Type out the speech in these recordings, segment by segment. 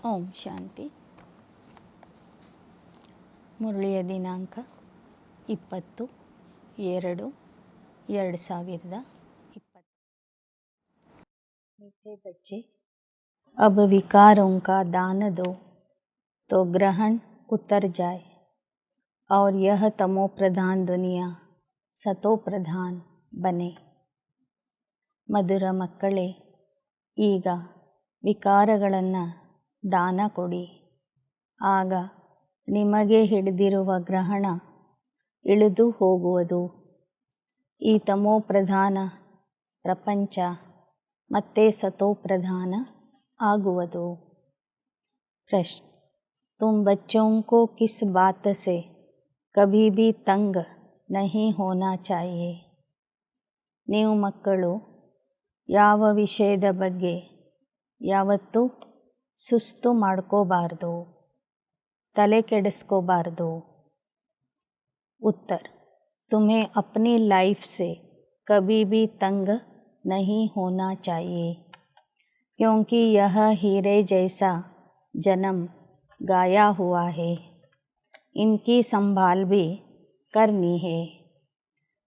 ಓಂ ಶಾಂತಿ. ಮುರಳಿಯ ದಿನಾಂಕ 20/2/2020। मीठे बच्चे, अब विकारों का दान दो तो ग्रहण उतर जाए और यह तमो प्रधान दुनिया सतो प्रधान बने। ಮಧುರ ಮಕ್ಕಳೇ, ಈಗ ವಿಕಾರಗಳನ್ನು ದಾನ ಕೊಡಿ, ಆಗ ನಿಮಗೆ ಹಿಡಿದಿರುವ ಗ್ರಹಣ ಇಳಿದು ಹೋಗುವುದು. ಈ ತಮೋ ಪ್ರಧಾನ ಪ್ರಪಂಚ ಮತ್ತೆ ಸತೋ ಪ್ರಧಾನ ಆಗುವುದು. प्रश्न: तुम बच्चों को किस बात से कभी भी तंग नहीं होना चाहिए? ನೀವು ಮಕ್ಕಳು ಯಾವ ವಿಷಯದ ಬಗ್ಗೆ ಯಾವತ್ತೂ ಸುಸ್ತು ಮಾಡ್ಕೋಬಾರ್ದು, ತಲೆ ಕೆಡಿಸ್ಕೋಬಾರ್ದು. उत्तर: तुम्हें अपनी लाइफ से कभी भी तंग नहीं होना चाहिए, क्योंकि यह हीरे जैसा जन्म गाया हुआ है, इनकी संभाल भी करनी है।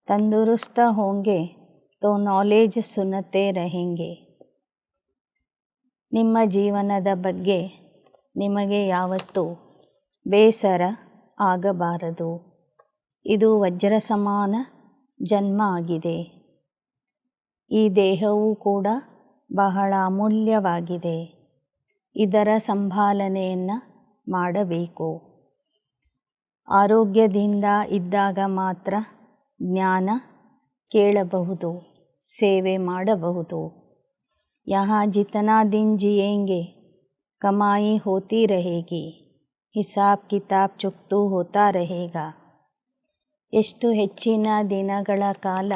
तंदुरुस्त होंगे तो नॉलेज सुनते रहेंगे। ನಿಮ್ಮ ಜೀವನದ ಬಗ್ಗೆ ನಿಮಗೆ ಯಾವತ್ತೂ ಬೇಸರ ಆಗಬಾರದು. ಇದು ವಜ್ರ ಸಮಾನ ಜನ್ಮ ಆಗಿದೆ. ಈ ದೇಹವೂ ಕೂಡ ಬಹಳ ಅಮೂಲ್ಯವಾಗಿದೆ. ಇದರ ಸಂಭಾಲನೆಯನ್ನು ಮಾಡಬೇಕು. ಆರೋಗ್ಯದಿಂದ ಇದ್ದಾಗ ಮಾತ್ರ ಜ್ಞಾನ ಕೇಳಬಹುದು, ಸೇವೆ ಮಾಡಬಹುದು. यहाँ जितना दिन जिएंगे कमाई होती रहेगी, हिसाब किताब चुकतू होता रहेगा. ಎಷ್ಟು ಹೆಚ್ಚಿನ ದಿನಗಳ ಕಾಲ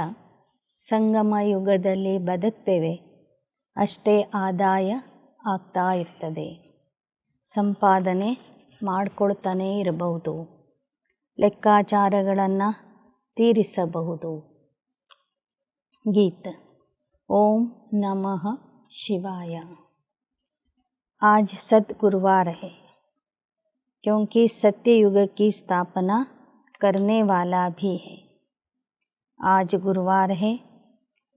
ಸಂಗಮ ಯುಗದಲ್ಲಿ ಬದುಕ್ತೇವೆ, ಅಷ್ಟೇ ಆದಾಯ ಆಗ್ತಾ ಇರ್ತದೆ. ಸಂಪಾದನೆ ಮಾಡ್ಕೊಳ್ತಾನೇ ಇರಬಹುದು, ಲೆಕ್ಕಾಚಾರಗಳನ್ನು ತೀರಿಸಬಹುದು. गीत। ओम नमः शिवाय। आज सतगुरुवार है, क्योंकि सत्य युग की स्थापना करने वाला भी है। आज गुरुवार है,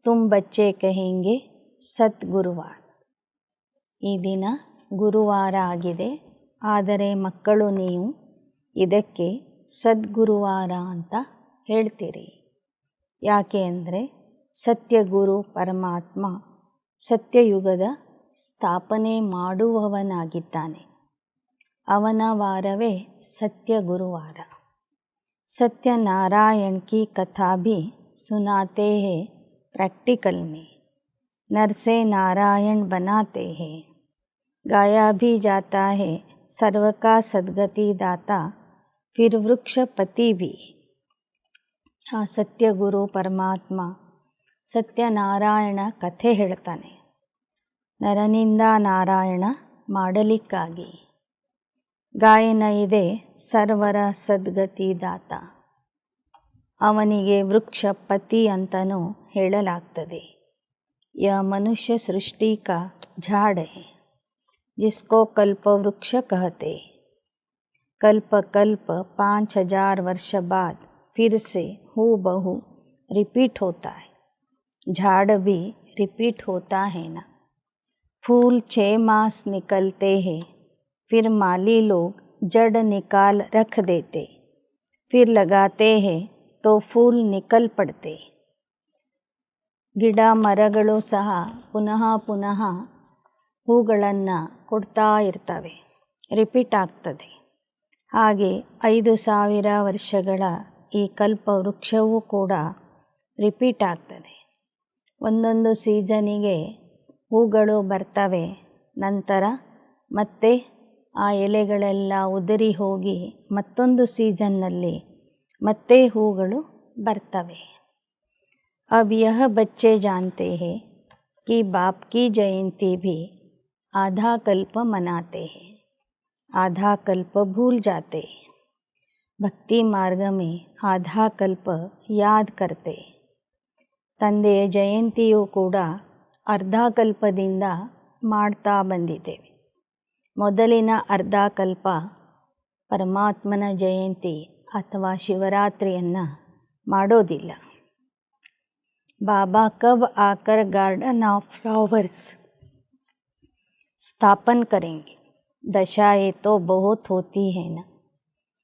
तुम बच्चे कहेंगे सतगुरुवार। ಈ ದಿನ ಗುರುವಾರ ಆಗಿದೆ, ಆದರೆ ಮಕ್ಕಳು ನೀವು ಇದಕ್ಕೆ ಸದ್ಗುರುವಾರ ಅಂತ ಹೇಳ್ತೀರಿ. ಯಾಕೆ ಅಂದರೆ ಸತ್ಯಗುರು ಪರಮಾತ್ಮ ಸತ್ಯಯುಗದ ಸ್ಥಾಪನೆ ಮಾಡುವವನಾಗಿದ್ದಾನೆ. ಅವನ ವಾರವೇ ಸತ್ಯಗುರುವಾರ. सत्यनारायण की कथा भी सुनाते हैं प्रैक्टिकल में, नर से नारायण बनाते हैं, गाया भी जाता है सर्व का सद्गति दाता फिर वृक्षपति भी. ಆ ಸತ್ಯಗುರು ಪರಮಾತ್ಮ ಸತ್ಯನಾರಾಯಣ ಕಥೆ ಹೇಳ್ತಾನೆ, ನರನಿಂದ ನಾರಾಯಣ ಮಾಡಲಿಕ್ಕಾಗಿ. ಗಾಯನ ಇದೆ ಸರ್ವರ ಸದ್ಗತಿ ದಾತ, ಅವನಿಗೆ ವೃಕ್ಷಪತಿ ಅಂತಲೂ ಹೇಳಲಾಗ್ತದೆ. यह मनुष्य सृष्टि का झाड़ है, जिसको कल्प वृक्ष कहते. कल्प कल्प 5000 वर्ष बाद फिर से हूबहू रिपीट होता है. झाड़ भी रिपीट होता है ना. फूल 6 मास निकलते हैं, फिर माली लोग जड़ निकाल रख देते, फिर लगाते हैं तो फूल निकल पड़ते. ಗಿಡ ಮರಗಳು ಸಹ ಪುನಃ ಪುನಃ ಹೂಗಳನ್ನು ಕೊಡ್ತಾ ಇರ್ತವೆ, ರಿಪೀಟ್ ಆಗ್ತದೆ. ಹಾಗೆ 5000 ವರ್ಷಗಳ ಈ ಕಲ್ಪ ವೃಕ್ಷವೂ ಕೂಡ ರಿಪೀಟ್ ಆಗ್ತದೆ. ಒಂದೊಂದು ಸೀಸನಿಗೆ ಹೂಗಳು ಬರ್ತವೆ, ನಂತರ ಮತ್ತೆ ಆ ಎಲೆಗಳೆಲ್ಲ ಉದುರಿ ಹೋಗಿ ಮತ್ತೊಂದು ಸೀಸನ್ನಲ್ಲಿ ಮತ್ತೆ ಹೂಗಳು ಬರ್ತವೆ. अब यह बच्चे जानते हैं कि बाप की जयंती भी आधा कल्प मनाते हैं, आधा कल्प भूल जाते. भक्ति मार्ग में आधा कल्प याद करते. ತಂದೆಯ ಜಯಂತಿಯೂ ಕೂಡ ಅರ್ಧ ಕಲ್ಪದಿಂದ ಮಾಡ್ತಾ ಬಂದಿದ್ದೇವೆ. ಮೊದಲಿನ ಅರ್ಧ ಕಲ್ಪ ಪರಮಾತ್ಮನ ಜಯಂತಿ ಅಥವಾ ಶಿವರಾತ್ರಿಯನ್ನು ಮಾಡೋದಿಲ್ಲ. ಬಾಬಾ ಕಬ್ ಆಕರ್ ಗಾರ್ಡನ್ ಆಫ್ ಫ್ಲವರ್ಸ್ स्थापन करेंगे. दशाएं तो बहुत होती है ना.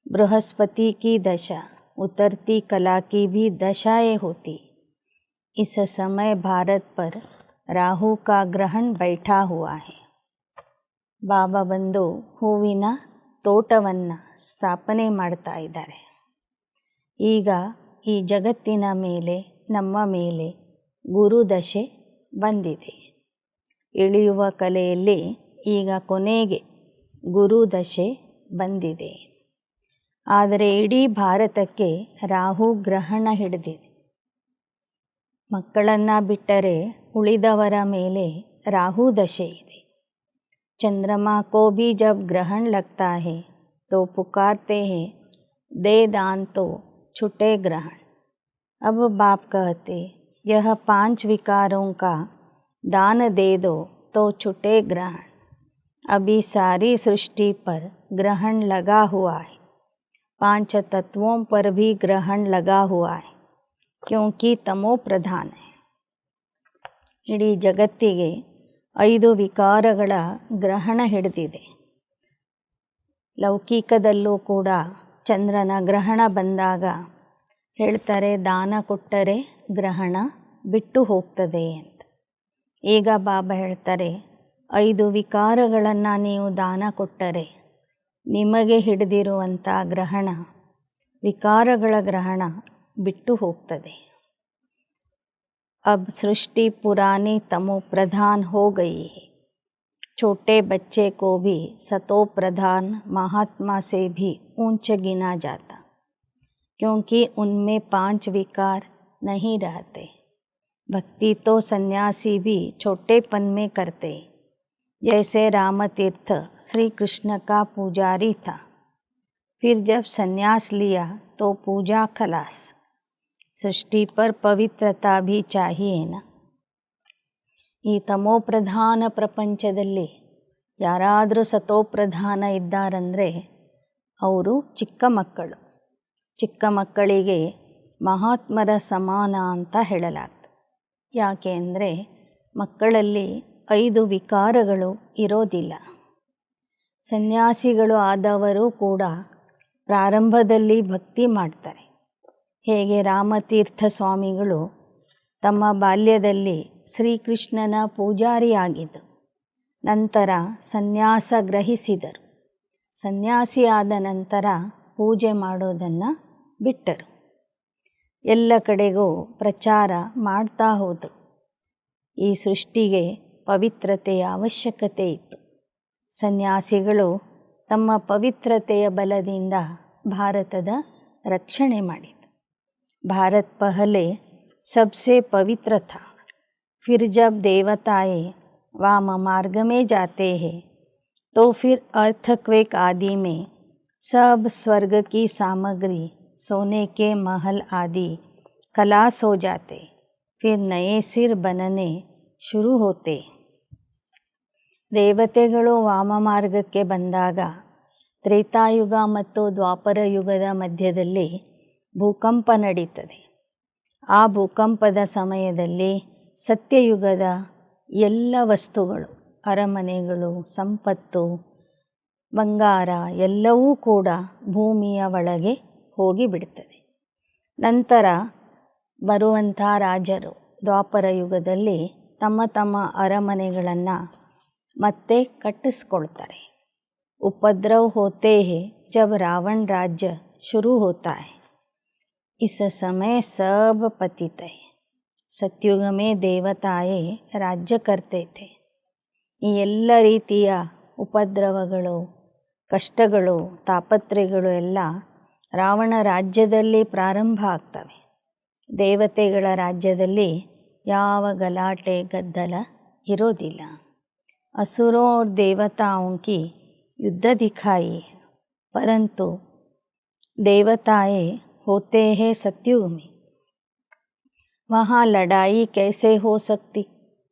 बृहस्पति की दशा, उतरती कला की भी दशाएं होती. इस समय भारत पर राहु का ग्रहण बैठा हुआ है. ಬಾಬಾ ಬಂದು ಹೂವಿನ ತೋಟವನ್ನು ಸ್ಥಾಪನೆ ಮಾಡ್ತಾ ಇದ್ದಾರೆ. ಈಗ ಈ ಜಗತ್ತಿನ ಮೇಲೆ, ನಮ್ಮ ಮೇಲೆ ಗುರುದಶೆ ಬಂದಿದೆ. ಇಳಿಯುವ ಕಲೆಯಲ್ಲಿ ಈಗ ಕೊನೆಗೆ ಗುರುದಶೆ ಬಂದಿದೆ. ಆದರೆ ಇಡೀ ಭಾರತಕ್ಕೆ ರಾಹು ಗ್ರಹಣ ಹಿಡಿದಿದೆ. ಮಕ್ಕಳನ್ನು ಬಿಟ್ಟರೆ ಉಳಿದವರ ಮೇಲೆ ರಾಹು ದಶೆ ಇದೆ. चंद्रमा को भी जब ग्रहण लगता है तो पुकारते हैं, दे दान तो छुटे ग्रहण. अब बाप कहते, यह 5 विकारों का दान दे दो तो छुटे ग्रहण. अभी सारी सृष्टि पर ग्रहण लगा हुआ है. 5 तत्वों पर भी ग्रहण लगा हुआ है, क्योंकि तमो प्रधान है. इडೀ ಜಗತ್ತಿಗೆ 5 ವಿಕಾರಗಳ ಗ್ರಹಣ ಹಿಡಿದಿದೆ. ಲೌಕಿಕದಲ್ಲೂ ಕೂಡ ಚಂದ್ರನ ಗ್ರಹಣ ಬಂದಾಗ ಹೇಳ್ತಾರೆ, ದಾನ ಕೊಟ್ಟರೆ ಗ್ರಹಣ ಬಿಟ್ಟು ಹೋಗ್ತದೆ ಅಂತ. ಈಗ ಬಾಬಾ ಹೇಳ್ತಾರೆ, 5 ವಿಕಾರಗಳನ್ನು ನೀವು ದಾನ ಕೊಟ್ಟರೆ ನಿಮಗೆ ಹಿಡಿದಿರುವಂಥ ಗ್ರಹಣ, ವಿಕಾರಗಳ ಗ್ರಹಣ ಬಿಟ್ಟು ಹೋಗ್ತದೆ. अब सृष्टि पुरानी तमो प्रधान हो गई है. छोटे बच्चे को भी सतो प्रधान महात्मा से भी ऊंच गिना जाता, क्योंकि उनमें 5 विकार नहीं रहते. भक्ति तो सन्यासी भी छोटेपन में करते. जैसे रामतीर्थ श्री कृष्ण का पुजारी था, फिर जब सन्यास लिया तो पूजा खलास. सृष्टि पर पवित्रता भी चाहिए ना. ಈ ತಮೋಪ್ರಧಾನ ಪ್ರಪಂಚದಲ್ಲಿ ಯಾರಾದರೂ ಸತೋಪ್ರಧಾನ ಇದ್ದಾರಂದರೆ ಅವರು ಚಿಕ್ಕ ಮಕ್ಕಳು. ಚಿಕ್ಕ ಮಕ್ಕಳಿಗೆ ಮಹಾತ್ಮರ ಸಮಾನ ಅಂತ ಹೇಳಲಾಗ್ತದೆ. ಯಾಕೆ ಅಂದರೆ ಮಕ್ಕಳಲ್ಲಿ 5 ವಿಕಾರಗಳು ಇರೋದಿಲ್ಲ. ಸನ್ಯಾಸಿಗಳು ಆದವರು ಕೂಡ ಪ್ರಾರಂಭದಲ್ಲಿ ಭಕ್ತಿ ಮಾಡ್ತಾರೆ. ಹೇಗೆ ರಾಮತೀರ್ಥ ಸ್ವಾಮಿಗಳು ತಮ್ಮ ಬಾಲ್ಯದಲ್ಲಿ ಶ್ರೀಕೃಷ್ಣನ ಪೂಜಾರಿಯಾಗಿದ್ದರು. ನಂತರ ಸನ್ಯಾಸ ಗ್ರಹಿಸಿದರು. ಸನ್ಯಾಸಿ ಆದ ನಂತರ ಪೂಜೆ ಮಾಡೋದನ್ನು ಬಿಟ್ಟರು. ಎಲ್ಲ ಕಡೆಗೂ ಪ್ರಚಾರ ಮಾಡ್ತಾ ಹೋದರು. ಈ ಸೃಷ್ಟಿಗೆ ಪವಿತ್ರತೆಯ ಅವಶ್ಯಕತೆ ಇತ್ತು. ಸನ್ಯಾಸಿಗಳು ತಮ್ಮ ಪವಿತ್ರತೆಯ ಬಲದಿಂದ ಭಾರತದ ರಕ್ಷಣೆ ಮಾಡಿದರು. भारत पहले सबसे पवित्र था. फिर जब देवताएं वाम मार्ग में जाते हैं तो फिर अर्थक्वेक आदि में सब स्वर्ग की सामग्री, सोने के महल आदि खलास हो जाते. फिर नए सिर बनने शुरू होते. ದೇವತೆಗಳು ವಾಮ ಮಾರ್ಗಕ್ಕೆ ಬಂದಾಗ ತ್ರೇತಾಯುಗ ಮತ್ತು ದ್ವಾಪರ ಯುಗದ ಮಧ್ಯದಲ್ಲಿ ಭೂಕಂಪ ನಡೀತದೆ. ಆ ಭೂಕಂಪದ ಸಮಯದಲ್ಲಿ ಸತ್ಯಯುಗದ ಎಲ್ಲ ವಸ್ತುಗಳು, ಅರಮನೆಗಳು, ಸಂಪತ್ತು, ಬಂಗಾರ ಎಲ್ಲವೂ ಕೂಡ ಭೂಮಿಯ ಒಳಗೆ ಹೋಗಿಬಿಡ್ತದೆ. ನಂತರ ಬರುವಂಥ ರಾಜರು ದ್ವಾಪರ ಯುಗದಲ್ಲಿ ತಮ್ಮ ತಮ್ಮ ಅರಮನೆಗಳನ್ನು ಮತ್ತೆ ಕಟ್ಟಿಸ್ಕೊಳ್ತಾರೆ. ಉಪದ್ರವ ಹೋತೆ ಹೇ ಜಬ್ ರಾವಣ ರಾಜ್ಯ ಶುರು ಹೋತಾ ಹೈ. इस समय सब पतित है. सत्युग में देवताएं राज्य करते थे. ಈ ಎಲ್ಲ ರೀತಿಯ ಉಪದ್ರವಗಳು, ಕಷ್ಟಗಳು, ತಾಪತ್ರಯಗಳು ಎಲ್ಲ ರಾವಣ ರಾಜ್ಯದಲ್ಲಿ ಪ್ರಾರಂಭ ಆಗ್ತವೆ. ದೇವತೆಗಳ ರಾಜ್ಯದಲ್ಲಿ ಯಾವ ಗಲಾಟೆ ಗದ್ದಲ ಇರೋದಿಲ್ಲ. असुरों और देवताओं की युद्ध दिखाई है, परंतु देवताएं होते हैं सत्युग में. वहाँ लड़ाई कैसे हो सकती?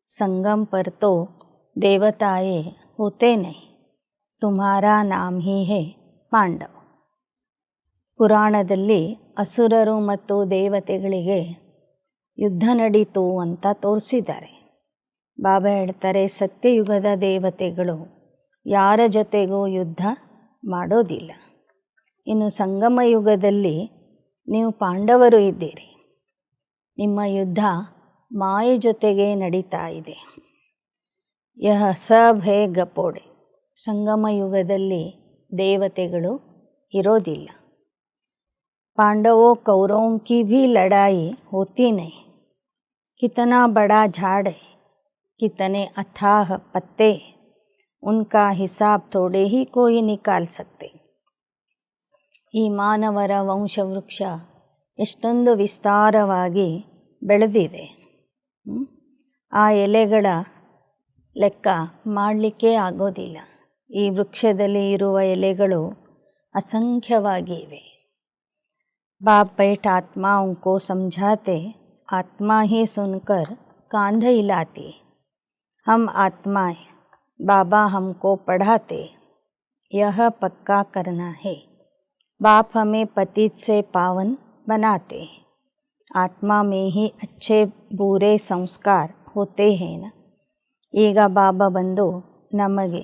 संगम पर तो देवताएं होते नहीं. ತುಮ್ಹಾರಾ ನಾಮ್ ಹಿ ಹೇ ಪಾಂಡವ್. ಪುರಾಣದಲ್ಲಿ ಅಸುರರು ಮತ್ತು ದೇವತೆಗಳಿಗೆ ಯುದ್ಧ ನಡೀತು ಅಂತ ತೋರಿಸಿದ್ದಾರೆ. ಬಾಬಾ ಹೇಳ್ತಾರೆ, ಸತ್ಯಯುಗದ ದೇವತೆಗಳು ಯಾರ ಜೊತೆಗೂ ಯುದ್ಧ ಮಾಡೋದಿಲ್ಲ. ಇನ್ನು ಸಂಗಮ ಯುಗದಲ್ಲಿ ನೀವು ಪಾಂಡವರು ಇದ್ದೀರಿ. ನಿಮ್ಮ ಯುದ್ಧ ಮಾಯೆ ಜೊತೆಗೆ ನಡೀತಾ ಇದೆ. ಯಹ ಸಬ್ ಹೇ ಗಪೋಡೆ. ಸಂಗಮ ಯುಗದಲ್ಲಿ ದೇವತೆಗಳು ಇರೋದಿಲ್ಲ. पांडवों कौरवों की भी लड़ाई होती नहीं. कितना बड़ा झाड़ है, कितने अथाह पत्ते, उनका हिसाब थोड़े ही कोई निकाल सकते. ಈ ಮಾನವರ ವಂಶವೃಕ್ಷ ಎಷ್ಟೊಂದು ವಿಸ್ತಾರವಾಗಿ ಬೆಳೆದಿದೆ. ಆ ಎಲೆಗಳ ಲೆಕ್ಕ ಮಾಡಲಿಕ್ಕೆ ಆಗೋದಿಲ್ಲ. ಈ ವೃಕ್ಷದಲ್ಲಿ ಇರುವ ಎಲೆಗಳು ಅಸಂಖ್ಯವಾಗಿ ಇವೆ. बाप बैठ आत्माओं को समझाते, आत्मा ही सुनकर कांध हिलाती. हम आत्माएं, बाबा हमको पढ़ाते, यह पक्का करना है. बाप हमें पतित से पावन बनाते. आत्मा में ही अच्छे बुरे संस्कार होते हैं न. ಈಗ ಬಾಬಾ ಬಂದು ನಮಗೆ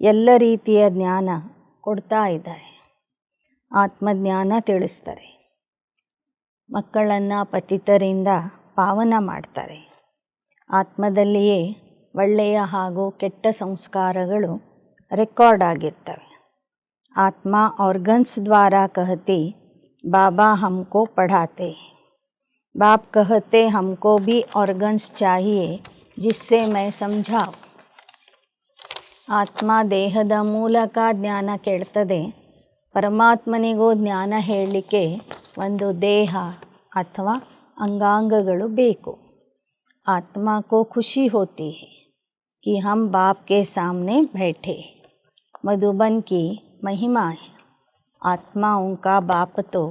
ಎಲ್ಲ ರೀತಿಯ ಜ್ಞಾನ ಕೊಡ್ತಾ ಇದ್ದಾರೆ. ಆತ್ಮಜ್ಞಾನ ತಿಳಿಸ್ತಾರೆ. ಮಕ್ಕಳನ್ನು ಪತಿತರಿಂದ ಪಾವನ ಮಾಡ್ತಾರೆ. ಆತ್ಮದಲ್ಲಿಯೇ ಒಳ್ಳೆಯ ಹಾಗೂ ಕೆಟ್ಟ ಸಂಸ್ಕಾರಗಳು ರೆಕಾರ್ಡ್ ಆಗಿರ್ತವೆ. ಆತ್ಮ ಆರ್ಗನ್ಸ್ ದ್ವಾರ कहती, बाबा हमको पढ़ाते. बाप कहते हमको भी ऑर्गन्स चाहिए जिससे मैं समझाऊं. ಆತ್ಮ ದೇಹದ ಮೂಲಕ ಜ್ಞಾನ ಕೇಳ್ತದೆ. ಪರಮಾತ್ಮನಿಗೂ ಜ್ಞಾನ ಹೇಳಲಿಕ್ಕೆ ಒಂದು ದೇಹ ಅಥವಾ ಅಂಗಾಂಗಗಳು ಬೇಕು. आत्मा को खुशी होती है कि हम बाप के सामने बैठे. मधुबन की महिमा है. आत्माओं का बाप तो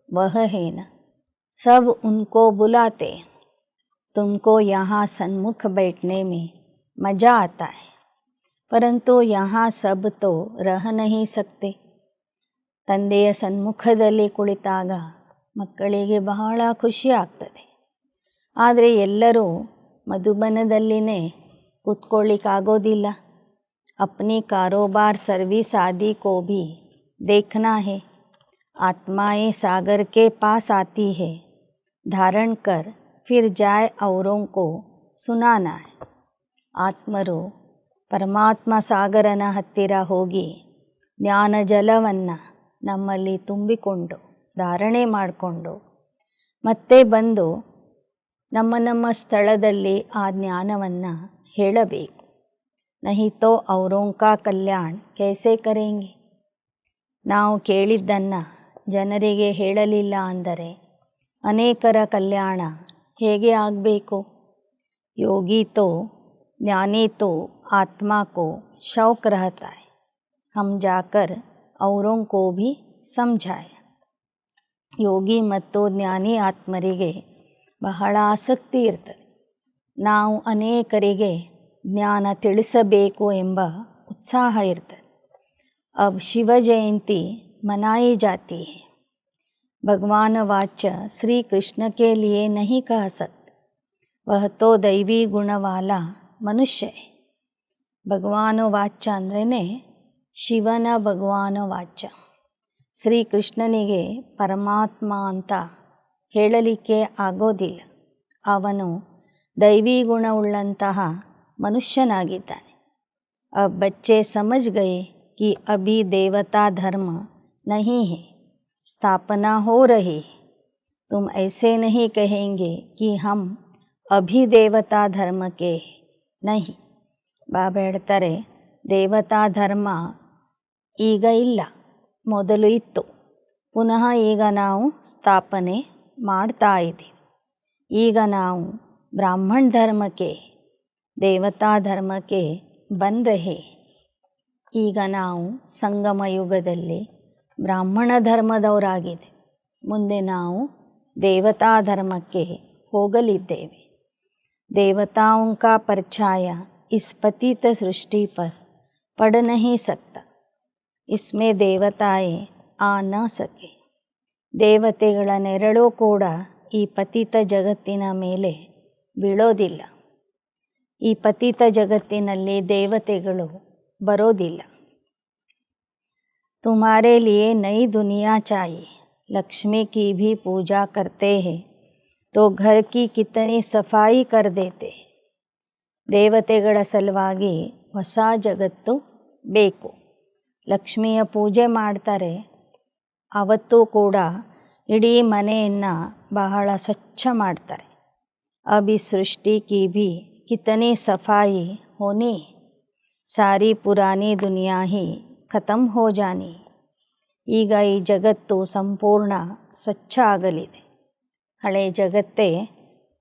वह है न. सब उनको बुलाते. तुमको यहाँ सन्मुख बैठने में मज़ा आता है, परंतु यहाँ सब तो रह नहीं सकते. ತಂದೆಯ ಸನ್ಮುಖದಲ್ಲಿ ಕುಳಿತಾಗ ಮಕ್ಕಳಿಗೆ ಬಹಳ ಖುಷಿ ಆಗ್ತದೆ. ಆದರೆ ಎಲ್ಲರೂ ಮಧುಬನದಲ್ಲಿನೇ ಕೂತ್ಕೊಳ್ಳಿಕ್ಕಾಗೋದಿಲ್ಲ. अपनी कारोबार सर्विस आदि को भी देखना है. आत्माएं सागर के पास आती है, धारण कर फिर जाए औरों को सुनाना है. ಆತ್ಮರು ಪರಮಾತ್ಮ ಸಾಗರನ ಹತ್ತಿರ ಹೋಗಿ ಜ್ಞಾನ ಜಲವನ್ನು ನಮ್ಮಲ್ಲಿ ತುಂಬಿಕೊಂಡು ಧಾರಣೆ ಮಾಡಿಕೊಂಡು ಮತ್ತೆ ಬಂದು ನಮ್ಮ ನಮ್ಮ ಸ್ಥಳದಲ್ಲಿ ಆ ಜ್ಞಾನವನ್ನು ಹೇಳಬೇಕು. नहीं तो औरों का कल्याण कैसे करेंगे. ನಾವು ಕೇಳಿದ್ದನ್ನು ಜನರಿಗೆ ಹೇಳಲಿಲ್ಲ ಅಂದರೆ ಅನೇಕರ ಕಲ್ಯಾಣ ಹೇಗೆ ಆಗಬೇಕು. ಯೋಗಿ तो ज्ञानी तो आत्मा को शौक रहता है, हम जाकर औरों को भी समझाए. ಯೋಗಿ ಮತ್ತು ಜ್ಞಾನಿ ಆತ್ಮರಿಗೆ ಬಹಳ ಆಸಕ್ತಿ ಇರ್ತದೆ. ನಾವು ಅನೇಕರಿಗೆ ಜ್ಞಾನ ತಿಳಿಸಬೇಕು ಎಂಬ उत्साह ಇರ್ತದೆ. अब शिव जयंती मनाई जाती है. भगवान वाच्य श्री कृष्ण के लिए नहीं कह सकते, वह तो दैवी गुण वाला मनुष्य है. ಭಗವಾನ ವಾಚ್ಯ ಅಂದ್ರೇ ಶಿವನ ಭಗವಾನ ವಾಚ್ಯ. ಶ್ರೀಕೃಷ್ಣನಿಗೆ ಪರಮಾತ್ಮ ಅಂತ ಹೇಳಲಿಕ್ಕೆ ಆಗೋದಿಲ್ಲ. ಅವನು ದೈವಿ ಗುಣವುಳ್ಳಂತಹ ಮನುಷ್ಯನಾಗಿದ್ದಾನೆ. अब बच्चे समझ गए कि अभी देवता धर्म नहीं है, स्थापना हो रही है. तुम ऐसे नहीं कहेंगे कि हम अभी देवता धर्म के नहीं. ಬಾಬಾ ಹೇಳ್ತಾರೆ, ದೇವತಾ ಧರ್ಮ ಈಗ ಇಲ್ಲ, ಮೊದಲು ಇತ್ತು. ಪುನಃ ಈಗ ನಾವು ಸ್ಥಾಪನೆ ಮಾಡ್ತಾ ಇದ್ದೀವಿ. ಈಗ ನಾವು ಬ್ರಾಹ್ಮಣ ಧರ್ಮಕ್ಕೆ, ದೇವತಾ ಧರ್ಮಕ್ಕೆ ಬನ್ ರಹೆ. ಈಗ ನಾವು ಸಂಗಮ ಯುಗದಲ್ಲಿ ಬ್ರಾಹ್ಮಣ ಧರ್ಮದವರಾಗಿದೆ. ಮುಂದೆ ನಾವು ದೇವತಾ ಧರ್ಮಕ್ಕೆ ಹೋಗಲಿದ್ದೇವೆ. देवताओं का परछाया इस पतित सृष्टि पर पड़ नहीं सकता. इसमें देवताएं आ न सके. ದೇವತೆಗಳ ನೆರಳು ಕೂಡ ಈ ಪತಿತ ಜಗತ್ತಿನ ಮೇಲೆ ಬೀಳೋದಿಲ್ಲ. ಈ ಪತಿತ ಜಗತ್ತಿನಲ್ಲಿ ದೇವತೆಗಳು ಬರೋದಿಲ್ಲ. तुम्हारे लिए नई दुनिया चाहिए. लक्ष्मी की भी पूजा करते हैं तो घर की कितनी सफाई कर देते. ದೇವತೆಗಳ ಸಲುವಾಗಿ ಹೊಸ ಜಗತ್ತು ಬೇಕು. ಲಕ್ಷ್ಮಿಯ ಪೂಜೆ ಮಾಡ್ತಾರೆ. ಅವತ್ತೂ ಕೂಡ ಇಡೀ ಮನೆಯನ್ನು ಬಹಳ ಸ್ವಚ್ಛ ಮಾಡ್ತಾರೆ. ಅಭಿ ಸೃಷ್ಟಿ ಕಿ ಭಿ ಕಿತನಿ ಸಫಾಯಿ ಹೋನಿ. ಸಾರಿ ಪುರಾನಿ ದುನಿಯಾ ಹಿ ಖತಮ್ ಹೋ ಜಾನಿ. ಈಗ ಈ ಜಗತ್ತು ಸಂಪೂರ್ಣ ಸ್ವಚ್ಛ ಆಗಲಿದೆ. ಹಳೆ ಜಗತ್ತೇ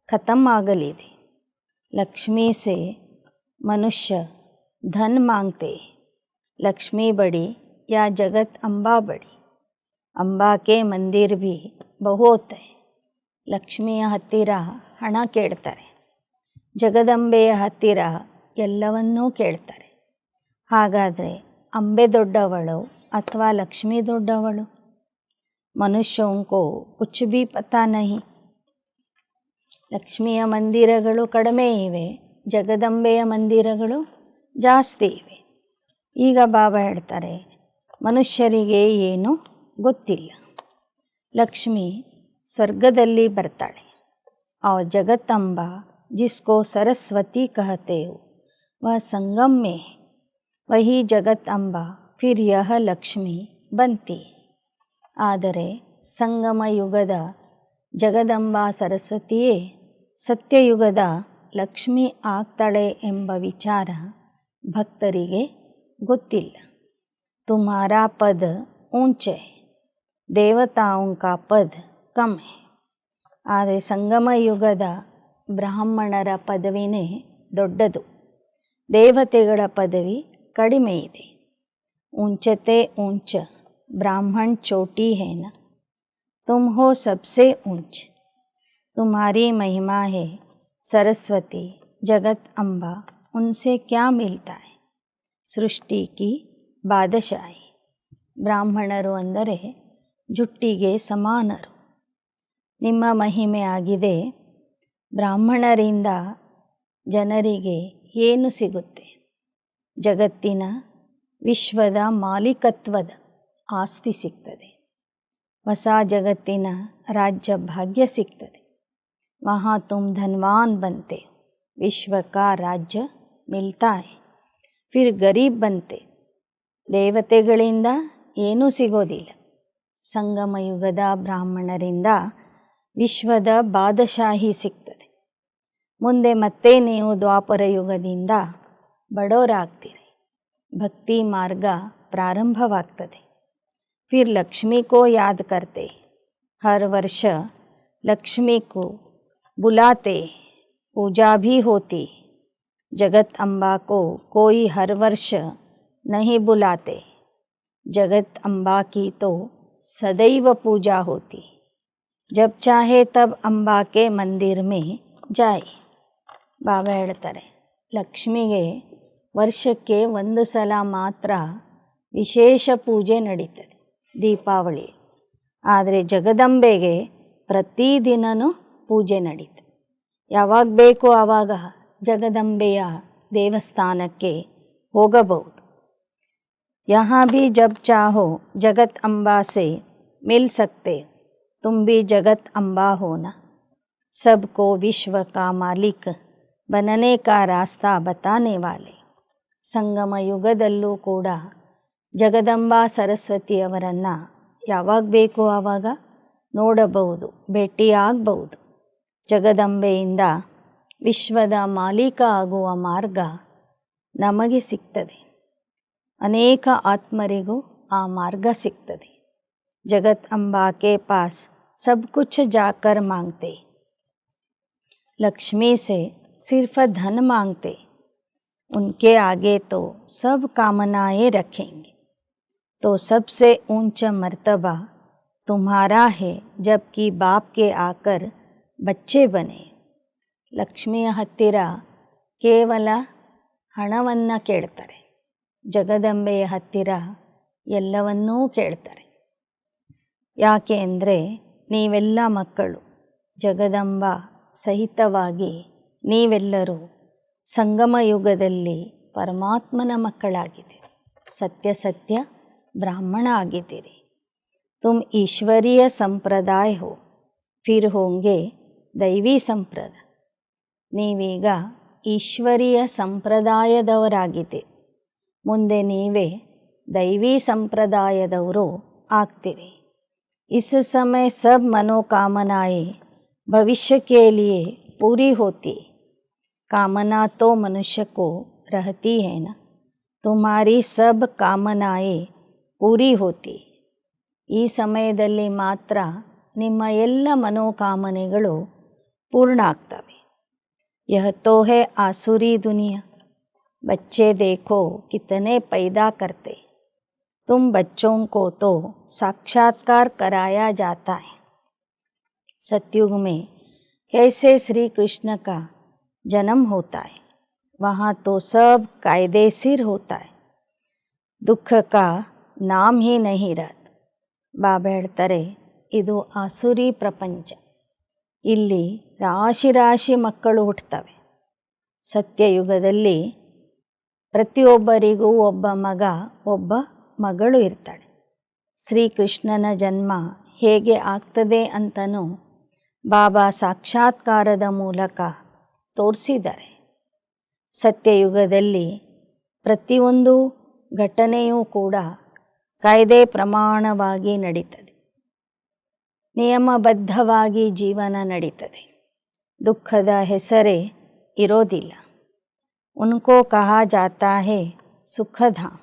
ಖತಮ್ ಆಗಲಿದೆ. लक्ष्मी से मनुष्य धन मांगते. लक्ष्मी बड़ी या जगत अम्बा बड़ी. अंबा के मंदिर भी बहुत है. ಲಕ್ಷ್ಮಿಯ ಹತ್ತಿರ ಹಣ ಕೇಳ್ತಾರೆ. ಜಗದಂಬೆಯ ಹತ್ತಿರ ಎಲ್ಲವನ್ನೂ ಕೇಳ್ತಾರೆ. ಹಾಗಾದರೆ ಅಂಬೆ ದೊಡ್ಡವಳು ಅಥವಾ ಲಕ್ಷ್ಮಿ ದೊಡ್ಡವಳು? ಮನುಷ್ಯೋಂಕೋ ಕುಚ್ ಭಿ ಪತಾ ನಹಿ. ಲಕ್ಷ್ಮಿಯ ಮಂದಿರಗಳು ಕಡಿಮೆ ಇವೆ, ಜಗದಂಬೆಯ ಮಂದಿರಗಳು ಜಾಸ್ತಿ ಇವೆ. ಈಗ ಬಾಬಾ ಹೇಳ್ತಾರೆ, ಮನುಷ್ಯರಿಗೆ ಏನು ಗೊತ್ತಿಲ್ಲ. ಲಕ್ಷ್ಮಿ ಸ್ವರ್ಗದಲ್ಲಿ ಬರ್ತಾಳೆ. और जगदम्बा जिसको सरस्वती कहते हो वह संगम में है. वही जगदम्बा फिर यह लक्ष्मी बनती. ಆದರೆ ಸಂಗಮ ಯುಗದ ಜಗದಂಬಾ ಸರಸ್ವತಿಯೇ ಸತ್ಯಯುಗದ ಲಕ್ಷ್ಮಿ ಆಗ್ತಾಳೆ ಎಂಬ ವಿಚಾರ ಭಕ್ತರಿಗೆ ಗೊತ್ತಿಲ್ಲ. ತುಮ್ಹಾರಾ ಪದ ಊಂಚ ಹೈ, ದೇವತಾओं का ಪದ ಕಮ್ ಹೈ. ಆದರೆ ಸಂಗಮ ಯುಗದ ಬ್ರಾಹ್ಮಣರ ಪದವಿನೇ ದೊಡ್ಡದು, ದೇವತೆಗಳ ಪದವಿ ಕಡಿಮೆ ಇದೆ. ऊंचते ऊंच ब्राह्मण चोटी है ना. तुम हो सबसे ऊंच. तुम्हारी महिमा है सरस्वती जगत अम्बा. उनसे क्या मिलता है. सृष्टि की ಬಾದಶಾಹಿ. ಬ್ರಾಹ್ಮಣರು ಅಂದರೆ ಜುಟ್ಟಿಗೆ ಸಮಾನರು. ನಿಮ್ಮ ಮಹಿಮೆ ಆಗಿದೆ. ಬ್ರಾಹ್ಮಣರಿಂದ ಜನರಿಗೆ ಏನು ಸಿಗುತ್ತೆ? ಜಗತ್ತಿನ ವಿಶ್ವದ ಮಾಲೀಕತ್ವದ ಆಸ್ತಿ ಸಿಗ್ತದೆ. ಹೊಸ ಜಗತ್ತಿನ ರಾಜ್ಯ ಭಾಗ್ಯ ಸಿಗ್ತದೆ. ವಹಾ ತುಮ್ ಧನ್ವಾನ್ ಬಂತೆ. ವಿಶ್ವ ಕಾ ರಾಜ್ಯ ಮಿಲ್ತಾ ಹೈ. ಫಿರ್ ಗರೀಬ್ ಬಂತೆ. ದೇವತೆಗಳಿಂದ ಏನೂ ಸಿಗೋದಿಲ್ಲ. ಸಂಗಮ ಯುಗದ ಬ್ರಾಹ್ಮಣರಿಂದ ವಿಶ್ವದ ಬಾದಶಾಹಿ ಸಿಗ್ತದೆ. ಮುಂದೆ ಮತ್ತೆ ನೀವು ದ್ವಾಪರ ಯುಗದಿಂದ ಬಡವರಾಗ್ತೀರಿ. ಭಕ್ತಿ ಮಾರ್ಗ ಪ್ರಾರಂಭವಾಗ್ತದೆ. फिर लक्ष्मी को याद करते. हर वर्ष लक्ष्मी को बुलाते. पूजा भी होती. जगत अम्बा को कोई हर वर्ष नहीं बुलाते. जगत अम्बा की तो सदैव पूजा होती. जब चाहे तब अम्बा के मंदिर में जाए. ಬಾಬಾ ಹೇಳ್ತಾರೆ, ಲಕ್ಷ್ಮಿಗೆ ವರ್ಷಕ್ಕೆ ಒಂದು ಸಲ ಮಾತ್ರ ವಿಶೇಷ ಪೂಜೆ ನಡೀತದೆ, ದೀಪಾವಳಿ. ಆದರೆ ಜಗದಂಬೆಗೆ ಪ್ರತಿದಿನವೂ ಪೂಜೆ ನಡೀತದೆ. ಯಾವಾಗ ಬೇಕೋ ಆವಾಗ ಜಗದಂಬೆಯ ದೇವಸ್ಥಾನಕ್ಕೆ ಹೋಗಬಹುದು. यहाँ भी जब चाहो जगत अम्बा से मिल सकते. तुम भी जगत अम्बा हो ना. सबको विश्व का मालिक बनने का रास्ता बताने वाले. ಸಂಗಮ ಯುಗದಲ್ಲೂ ಕೂಡ ಜಗದಂಬಾ ಸರಸ್ವತಿಯವರನ್ನು ಯಾವಾಗ ಬೇಕೋ ಆವಾಗ ನೋಡಬಹುದು, ಭೇಟಿಯಾಗಬಹುದು. ಜಗದಂಬೆಯಿಂದ ವಿಶ್ವದ ಮಾಲೀಕ ಆಗುವ ಮಾರ್ಗ ನಮಗೆ ಸಿಗ್ತದೆ. ಅನೇಕ ಆತ್ಮರಿಗೂ ಆ ಮಾರ್ಗ ಸಿಗ್ತದೆ. ಜಗತ್ ಅಂಬಾ ಕೆ ಪಾಸ್ ಸಬ್ ಕುಛ್ ಜಾಕರ್ ಮಾಂಗ್ತೆ. लक्ष्मी से सिर्फ धन मांगते. उनके आगे तो सब कामनाएं रखेंगे. तो सबसे ऊंचा मर्तबा तुम्हारा है जबकि बाप के आकर बच्चे बने. ಲಕ್ಷ್ಮಿಯ ಹತ್ತಿರ ಕೇವಲ ಹಣವನ್ನು ಕೇಳ್ತಾರೆ. ಜಗದಂಬೆಯ ಹತ್ತಿರ ಎಲ್ಲವನ್ನೂ ಕೇಳ್ತಾರೆ. ಯಾಕೆ ಅಂದರೆ ನೀವೆಲ್ಲ ಮಕ್ಕಳು, ಜಗದಂಬ ಸಹಿತವಾಗಿ ನೀವೆಲ್ಲರೂ ಸಂಗಮ ಯುಗದಲ್ಲಿ ಪರಮಾತ್ಮನ ಮಕ್ಕಳಾಗಿದ್ದೀರಿ. ಸತ್ಯ ಸತ್ಯ ಬ್ರಾಹ್ಮಣ ಆಗಿದ್ದೀರಿ. ತುಮ್ ಈಶ್ವರೀಯ ಸಂಪ್ರದಾಯ ಹೋ, ಫಿರ್ ಹೋಂಗೆ ದೈವಿ ಸಂಪ್ರದಾಯ. ನೀವೀಗ ಈಶ್ವರೀಯ ಸಂಪ್ರದಾಯದವರಾಗಿದ್ದೀರಿ. ಮುಂದೆ ನೀವೇ ದೈವಿ ಸಂಪ್ರದಾಯದವರು ಆಗ್ತೀರಿ. इस समय सब मनोकामनाएं भविष्य के लिए पूरी होती. कामना तो मनुष्य को रहती है ना. तुम्हारी सब कामनाएं पूरी होती. ಈ ಸಮಯದಲ್ಲಿ ಮಾತ್ರ ನಿಮ್ಮ ಎಲ್ಲ ಮನೋಕಾಮನೆಗಳು ಪೂರ್ಣ ಆಗ್ತವೆ. यह तो है आसुरी दुनिया. बच्चे देखो कितने पैदा करते. तुम बच्चों को तो साक्षात्कार कराया जाता है. सतयुग में कैसे श्री कृष्ण का जन्म होता है, वहाँ तो सब कायदेसीर होता है. दुख का नाम ही नहीं रहता. ಬಾಬಾ ಹೇಳ್ತಾರೆ, ಇದು ಆಸುರಿ ಪ್ರಪಂಚ. ಇಲ್ಲಿ ರಾಶಿ ರಾಶಿ ಮಕ್ಕಳು ಹುಟ್ಟುತ್ತವೆ. ಸತ್ಯಯುಗದಲ್ಲಿ ಪ್ರತಿಯೊಬ್ಬರಿಗೂ ಒಬ್ಬ ಮಗ, ಒಬ್ಬ ಮಗಳು ಇರ್ತಾಳೆ. ಶ್ರೀಕೃಷ್ಣನ ಜನ್ಮ ಹೇಗೆ ಆಗ್ತದೆ ಅಂತನೂ ಬಾಬಾ ಸಾಕ್ಷಾತ್ಕಾರದ ಮೂಲಕ ತೋರಿಸಿದ್ದಾರೆ. ಸತ್ಯಯುಗದಲ್ಲಿ ಪ್ರತಿಯೊಂದು ಘಟನೆಯೂ ಕೂಡ ಕಾಯ್ದೆ ಪ್ರಮಾಣವಾಗಿ ನಡೀತದೆ. ನಿಯಮಬದ್ಧವಾಗಿ ಜೀವನ ನಡೀತದೆ. ದುಃಖದ ಹೆಸರೇ ಇರೋದಿಲ್ಲ. ಉನ್ಕೋ ಕಹಾ ಜಾತಾ ಹೇ ಸುಖಧಾಮ್.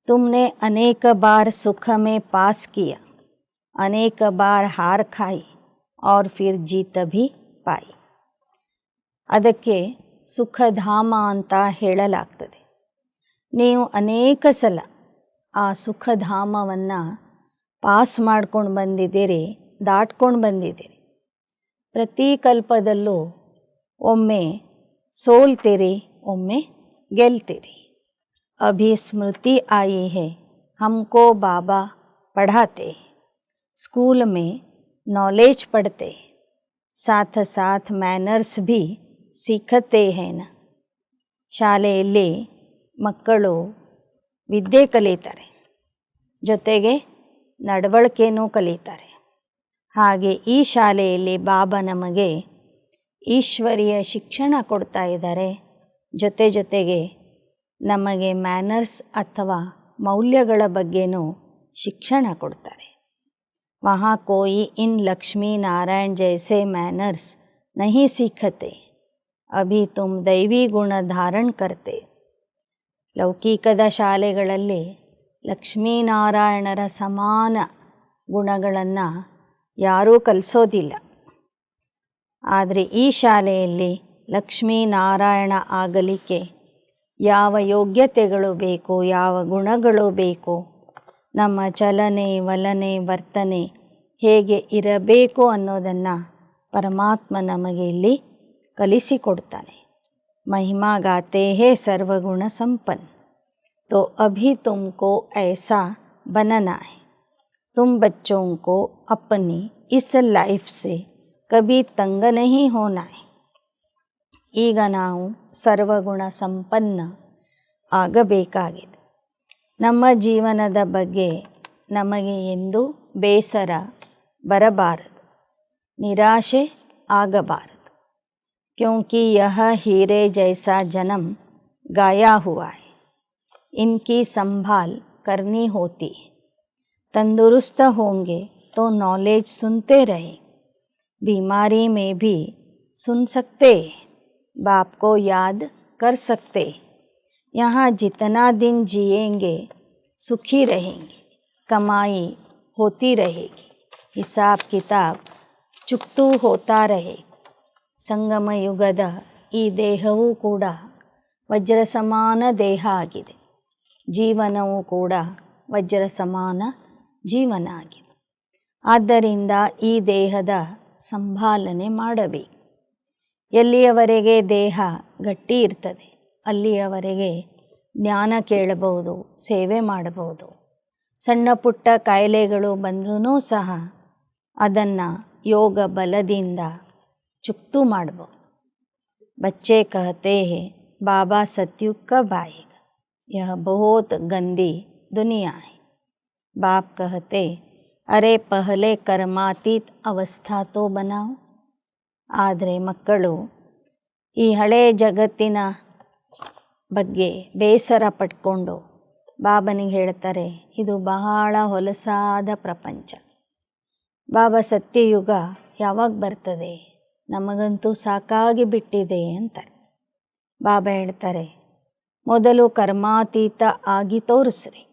तुमने अनेक बार सुख में पास किया, अनेक बार हार खाई और फिर जीत भी पाई. ಅದಕ್ಕೆ ಸುಖಧಾಮ ಅಂತ ಹೇಳಲಾಗ್ತದೆ. ನೀವು ಅನೇಕ ಸಲ ಆ ಸುಖಧಾಮವನ್ನು ಪಾಸ್ ಮಾಡ್ಕೊಂಡು ಬಂದಿದ್ದೀರಿ, ದಾಟ್ಕೊಂಡು ಬಂದಿದ್ದೀರಿ. ಪ್ರತಿ ಕಲ್ಪದಲ್ಲೂ ಒಮ್ಮೆ ಸೋಲ್ತೀರಿ, ಒಮ್ಮೆ ಗೆಲ್ತೀರಿ. अभी स्मृति आई है, हमको बाबा पढ़ाते. स्कूल में नॉलेज पढ़ते, साथ साथ मैनर्स भी सीखते हैं ना. ಶಾಲೆಯಲ್ಲಿ ಮಕ್ಕಳು ವಿದ್ಯೆ ಕಲಿತಾರೆ, ಜೊತೆಗೆ ನಡವಳಿಕೆನೂ ಕಲಿತಾರೆ. ಹಾಗೆ ಈ ಶಾಲೆಯಲ್ಲಿ ಬಾಬಾ ನಮಗೆ ಈಶ್ವರೀಯ ಶಿಕ್ಷಣ ಕೊಡ್ತಾ ಇದ್ದಾರೆ. ಜೊತೆಗೆ ನಮಗೆ ಮ್ಯಾನರ್ಸ್ ಅಥವಾ ಮೌಲ್ಯಗಳ ಬಗ್ಗೆನೂ ಶಿಕ್ಷಣ ಕೊಡ್ತಾರೆ. ವहाँ कोई इन लक्ष्मी नारायण जैसे मैनर्स नहीं सीखते. अभी तुम दैवी गुण धारण करते. ಲೌಕಿಕದ ಶಾಲೆಗಳಲ್ಲಿ ಲಕ್ಷ್ಮೀನಾರಾಯಣರ ಸಮಾನ ಗುಣಗಳನ್ನು ಯಾರೂ ಕಲಿಸೋದಿಲ್ಲ. ಆದರೆ ಈ ಶಾಲೆಯಲ್ಲಿ ಲಕ್ಷ್ಮೀನಾರಾಯಣ ಆಗಲಿಕ್ಕೆ ಯಾವ ಯೋಗ್ಯತೆಗಳು ಬೇಕು, ಯಾವ ಗುಣಗಳು ಬೇಕು, ನಮ್ಮ ಚಲನೆ ವಲನೆ ವರ್ತನೆ ಹೇಗೆ ಇರಬೇಕು ಅನ್ನೋದನ್ನು ಪರಮಾತ್ಮ ನಮಗೆ ಇಲ್ಲಿ ಕಲಿಸಿಕೊಡ್ತಾನೆ. ಮಹಿಮಾ ಗಾತೆ ಹೇ ಸರ್ವಗುಣ ಸಂಪನ್ನ. तो अभी तुमको ऐसा बनना है. तुम बच्चों को अपनी इस लाइफ से कभी तंग नहीं होना है. ಈಗ ನಾವು ಸರ್ವಗುಣ ಸಂಪನ್ನ ಆಗಬೇಕಾಗಿದೆ. ನಮ್ಮ ಜೀವನದ ಬಗ್ಗೆ ನಮಗೆ ಎಂದೂ ಬೇಸರ ಬರಬಾರದು, ನಿರಾಶೆ ಆಗಬಾರದು. क्योंकि यह हीरे जैसा जन्म गाया हुआ है. इनकी संभाल करनी होती है. तंदुरुस्त होंगे तो नॉलेज सुनते रहे. बीमारी में भी सुन सकते, बाप को याद कर सकते. यहाँ जितना दिन जिएंगे सुखी रहेंगे. कमाई होती रहेगी, हिसाब किताब चुक्तू होता रहे. ಸಂಗಮ ಯುಗದ ಈ ದೇಹವೂ ಕೂಡ ವಜ್ರ ಸಮಾನ ದೇಹ ಆಗಿದೆ. ಜೀವನವೂ ಕೂಡ ವಜ್ರ ಸಮಾನ ಜೀವನ ಆಗಿದೆ. ಆದ್ದರಿಂದ ಈ ದೇಹದ ಸಂಭಾಲನೆ ಮಾಡಬೇಕು. ಎಲ್ಲಿಯವರೆಗೆ ದೇಹ ಗಟ್ಟಿ ಇರ್ತದೆ ಅಲ್ಲಿಯವರೆಗೆ ಜ್ಞಾನ ಕೇಳಬಹುದು, ಸೇವೆ ಮಾಡಬಹುದು. ಸಣ್ಣ ಪುಟ್ಟ ಕಾಯಿಲೆಗಳು ಬಂದ್ರೂ ಸಹ ಅದನ್ನು ಯೋಗ ಬಲದಿಂದ ಚುಕ್ತು ಮಾಡ್ಬೋದು. बच्चे कहते हैं बाबा सतयुग कब आएगा, यह बहुत गंदी दुनिया है. बाप कहते अरे पहले कर्मातीत अवस्था तो बनाओ. ಆದರೆ ಮಕ್ಕಳು ಈ ಹಳೆಯ ಜಗತ್ತಿನ ಬಗ್ಗೆ ಬೇಸರ ಪಟ್ಕೊಂಡು ಬಾಬನಿಗೆ ಹೇಳ್ತಾರೆ, ಇದು ಬಹಳ ಹೊಲಸಾದ ಪ್ರಪಂಚ. ಬಾಬಾ ಸತ್ಯಯುಗ ಯಾವಾಗ ಬರ್ತದೆ, ನಮಗಂತೂ ಸಾಕಾಗಿ ಬಿಟ್ಟಿದೆ ಅಂತಾರೆ. ಬಾಬಾ ಹೇಳ್ತಾರೆ, ಮೊದಲು ಕರ್ಮಾತೀತ ಆಗಿ ತೋರಿಸ್ರಿ.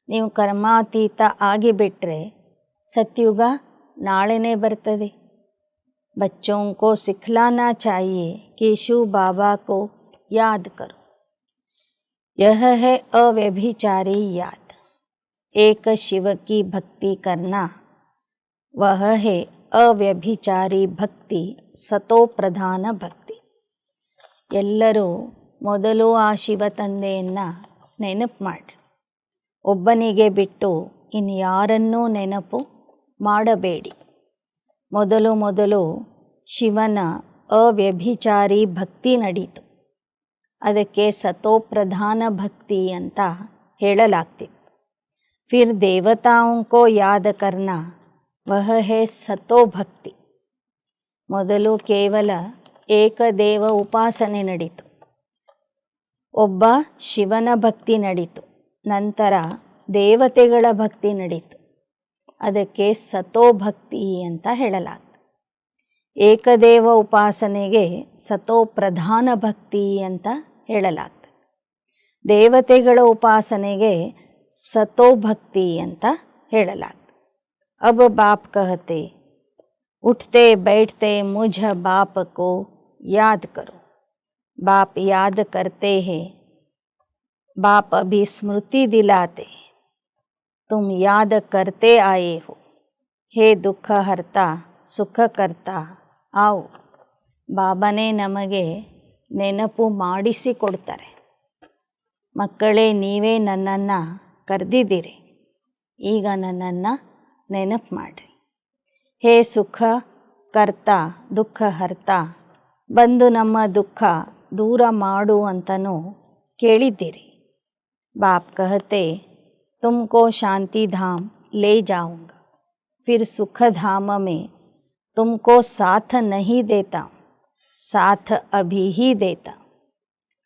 ನೀವು ಕರ್ಮಾತೀತ ಆಗಿಬಿಟ್ರೆ ಸತ್ಯುಗ ನಾಳೆನೇ ಬರ್ತದೆ. बच्चों को सिखलाना चाहिए कि शिव बाबा को याद करो. यह है अव्यभिचारी याद. एक शिव की भक्ति करना वह है ಅವ್ಯಭಿಚಾರಿ ಭಕ್ತಿ, ಸತೋ ಪ್ರಧಾನ ಭಕ್ತಿ. ಎಲ್ಲರೂ ಮೊದಲು ಆ ಶಿವ ತಂದೆಯನ್ನು ನೆನಪು ಮಾಡಿರಿ. ಒಬ್ಬನಿಗೆ ಬಿಟ್ಟು ಇನ್ಯಾರನ್ನೂ ನೆನಪು ಮಾಡಬೇಡಿ. ಮೊದಲು ಶಿವನ ಅವ್ಯಭಿಚಾರಿ ಭಕ್ತಿ ನಡೀತು. ಅದಕ್ಕೆ ಸತೋಪ್ರಧಾನ ಭಕ್ತಿ ಅಂತ ಹೇಳಲಾಗ್ತಿತ್ತು. ಫಿರ್ ದೇವತಾओं को याद करना वह है सतो भक्ति. ಮೊದಲು ಕೇವಲ ಏಕದೇವ ಉಪಾಸನೆ ನಡೀತು, ಒಬ್ಬ ಶಿವನ ಭಕ್ತಿ ನಡೀತು. ನಂತರ ದೇವತೆಗಳ ಭಕ್ತಿ ನಡೀತು. ಅದಕ್ಕೆ ಸತೋ ಭಕ್ತಿ ಅಂತ ಹೇಳಲಾಗ್ತದೆ. ಏಕದೇವ ಉಪಾಸನೆಗೆ ಸತೋ ಪ್ರಧಾನ ಭಕ್ತಿ ಅಂತ ಹೇಳಲಾಗ್ತದೆ. ದೇವತೆಗಳ ಉಪಾಸನೆಗೆ ಸತೋ ಭಕ್ತಿ ಅಂತ ಹೇಳಲಾಗ್ತದೆ. अब बाप कहते उठते बैठते मुझ बाप को याद करो. बाप याद करते हैं. बाप अभी स्मृति दिलाते, तुम याद करते आए हो. हे दुख हरता ಸುಖ ಕರ್ತಾ ಆವು. ಬಾಬಾನೇ ನಮಗೆ ನೆನಪು ಮಾಡಿಸಿಕೊಡ್ತಾರೆ. ಮಕ್ಕಳೇ, ನೀವೇ ನನ್ನನ್ನು ಕರೆದಿದ್ದೀರಿ, ಈಗ ನನ್ನನ್ನು ನೆನಪು ಮಾಡಿರಿ. ಹೇ ಸುಖ ಕರ್ತಾ ದುಃಖ ಹರ್ತಾ, ಬಂದು ನಮ್ಮ ದುಃಖ ದೂರ ಮಾಡು ಅಂತನೂ ಕೇಳಿದ್ದೀರಿ. ಬಾಪ್ ಕಹತೆ ತುಮಕೋ ಶಾಂತಿ ಧಾಮ್ ಲೇ ಜಾऊंगा, फिर सुख धाम में तुमको साथ नहीं देता, साथ अभी ही देता.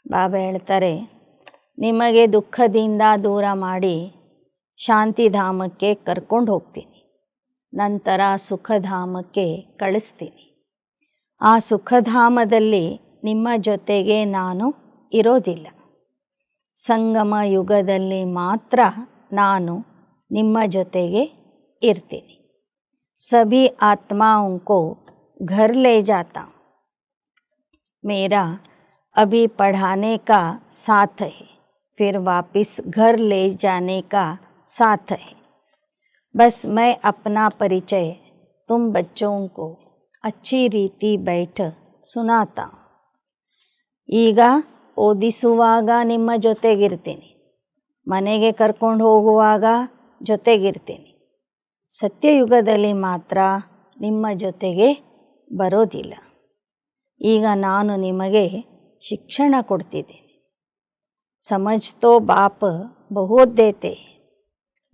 ಬಾಬಾ ಹೇಳ್ತಾರೆ, ನಿಮಗೆ ದುಃಖದಿಂದ ದೂರ ಮಾಡಿ ಶಾಂತಿಧಾಮಕ್ಕೆ ಕರ್ಕೊಂಡು ಹೋಗ್ತೀನಿ, ನಂತರ ಸುಖಧಾಮಕ್ಕೆ ಕಳಿಸ್ತೀನಿ. ಆ ಸುಖಧಾಮದಲ್ಲಿ ನಿಮ್ಮ ಜೊತೆಗೆ ನಾನು ಇರೋದಿಲ್ಲ. ಸಂಗಮ ಯುಗದಲ್ಲಿ ಮಾತ್ರ ನಾನು ನಿಮ್ಮ ಜೊತೆಗೆ ಇರ್ತೀನಿ. सभी आत्माओं को घर ले जाता हूँ. मेरा अभी पढ़ाने का साथ है, फिर वापस घर ले जाने का साथ है. बस मैं अपना परिचय तुम बच्चों को अच्छी रीति बैठ सुनाता हूँ. ಈಗ ಓದಿಸುವಾಗ ನಿಮ್ಮ ಜೊತೆಗಿರ್ತೀನಿ, ಮನೆಗೆ ಕರ್ಕೊಂಡು ಹೋಗುವಾಗ ಜೊತೆಗಿರ್ತೀನಿ. ಸತ್ಯಯುಗದಲ್ಲಿ ಮಾತ್ರ ನಿಮ್ಮ ಜೊತೆಗೆ ಬರೋದಿಲ್ಲ. ಈಗ ನಾನು ನಿಮಗೆ ಶಿಕ್ಷಣ ಕೊಡ್ತಿದ್ದೀನಿ. समझ तो बाप बहुत देते,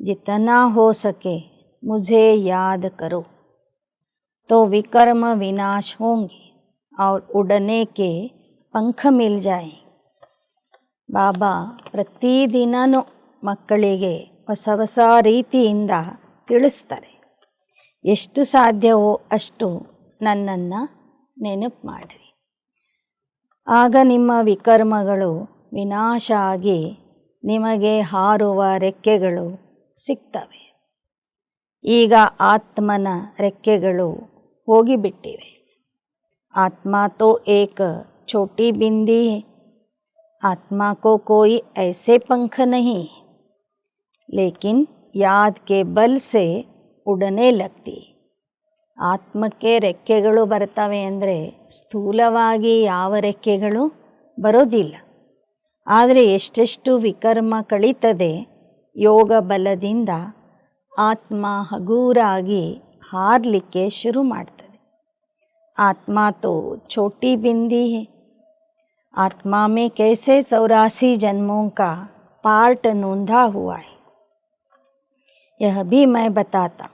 जितना हो सके मुझे याद करो तो विकर्म विनाश होंगे और उड़ने के पंख मिल जाएंगे. ಬಾಬಾ ಪ್ರತಿದಿನವೂ ಮಕ್ಕಳಿಗೆ ಹೊಸ ಹೊಸ ರೀತಿಯಿಂದ ತಿಳಿಸ್ತಾರೆ. ಎಷ್ಟು ಸಾಧ್ಯವೋ ಅಷ್ಟು ನನ್ನನ್ನು ನೆನಪು ಮಾಡಿರಿ, ಆಗ ನಿಮ್ಮ ವಿಕರ್ಮಗಳು ವಿನಾಶ ಆಗಿ ನಿಮಗೆ ಹಾರುವ ರೆಕ್ಕೆಗಳು ಸಿಗ್ತವೆ. ಈಗ ಆತ್ಮನ ರೆಕ್ಕೆಗಳು ಹೋಗಿಬಿಟ್ಟಿವೆ. ಆತ್ಮ ತೋ ಏಕ छोटी बिंदी है, आत्मा को कोई ऐसे पंख नहीं, लेकिन याद के बल से उड़ने लगती. ಆತ್ಮಕ್ಕೆ ರೆಕ್ಕೆಗಳು ಬರ್ತವೆ ಅಂದರೆ ಸ್ಥೂಲವಾಗಿ ಯಾವ ರೆಕ್ಕೆಗಳು ಬರೋದಿಲ್ಲ. ಆದರೆ ಎಷ್ಟೆಷ್ಟು ವಿಕರ್ಮ ಕಳೀತದೆ, ಯೋಗ ಬಲದಿಂದ ಆತ್ಮ ಹಗೂರಾಗಿ ಹಾರಲಿಕ್ಕೆ ಶುರು ಮಾಡ್ತದೆ. ಆತ್ಮ ತೋ ಛೋಟಿ ಬಿಂದಿ ಹೈ. आत्मा में कैसे 84 जन्मों का पार्ट नोंधा हुआ है, यह भी मैं बताता.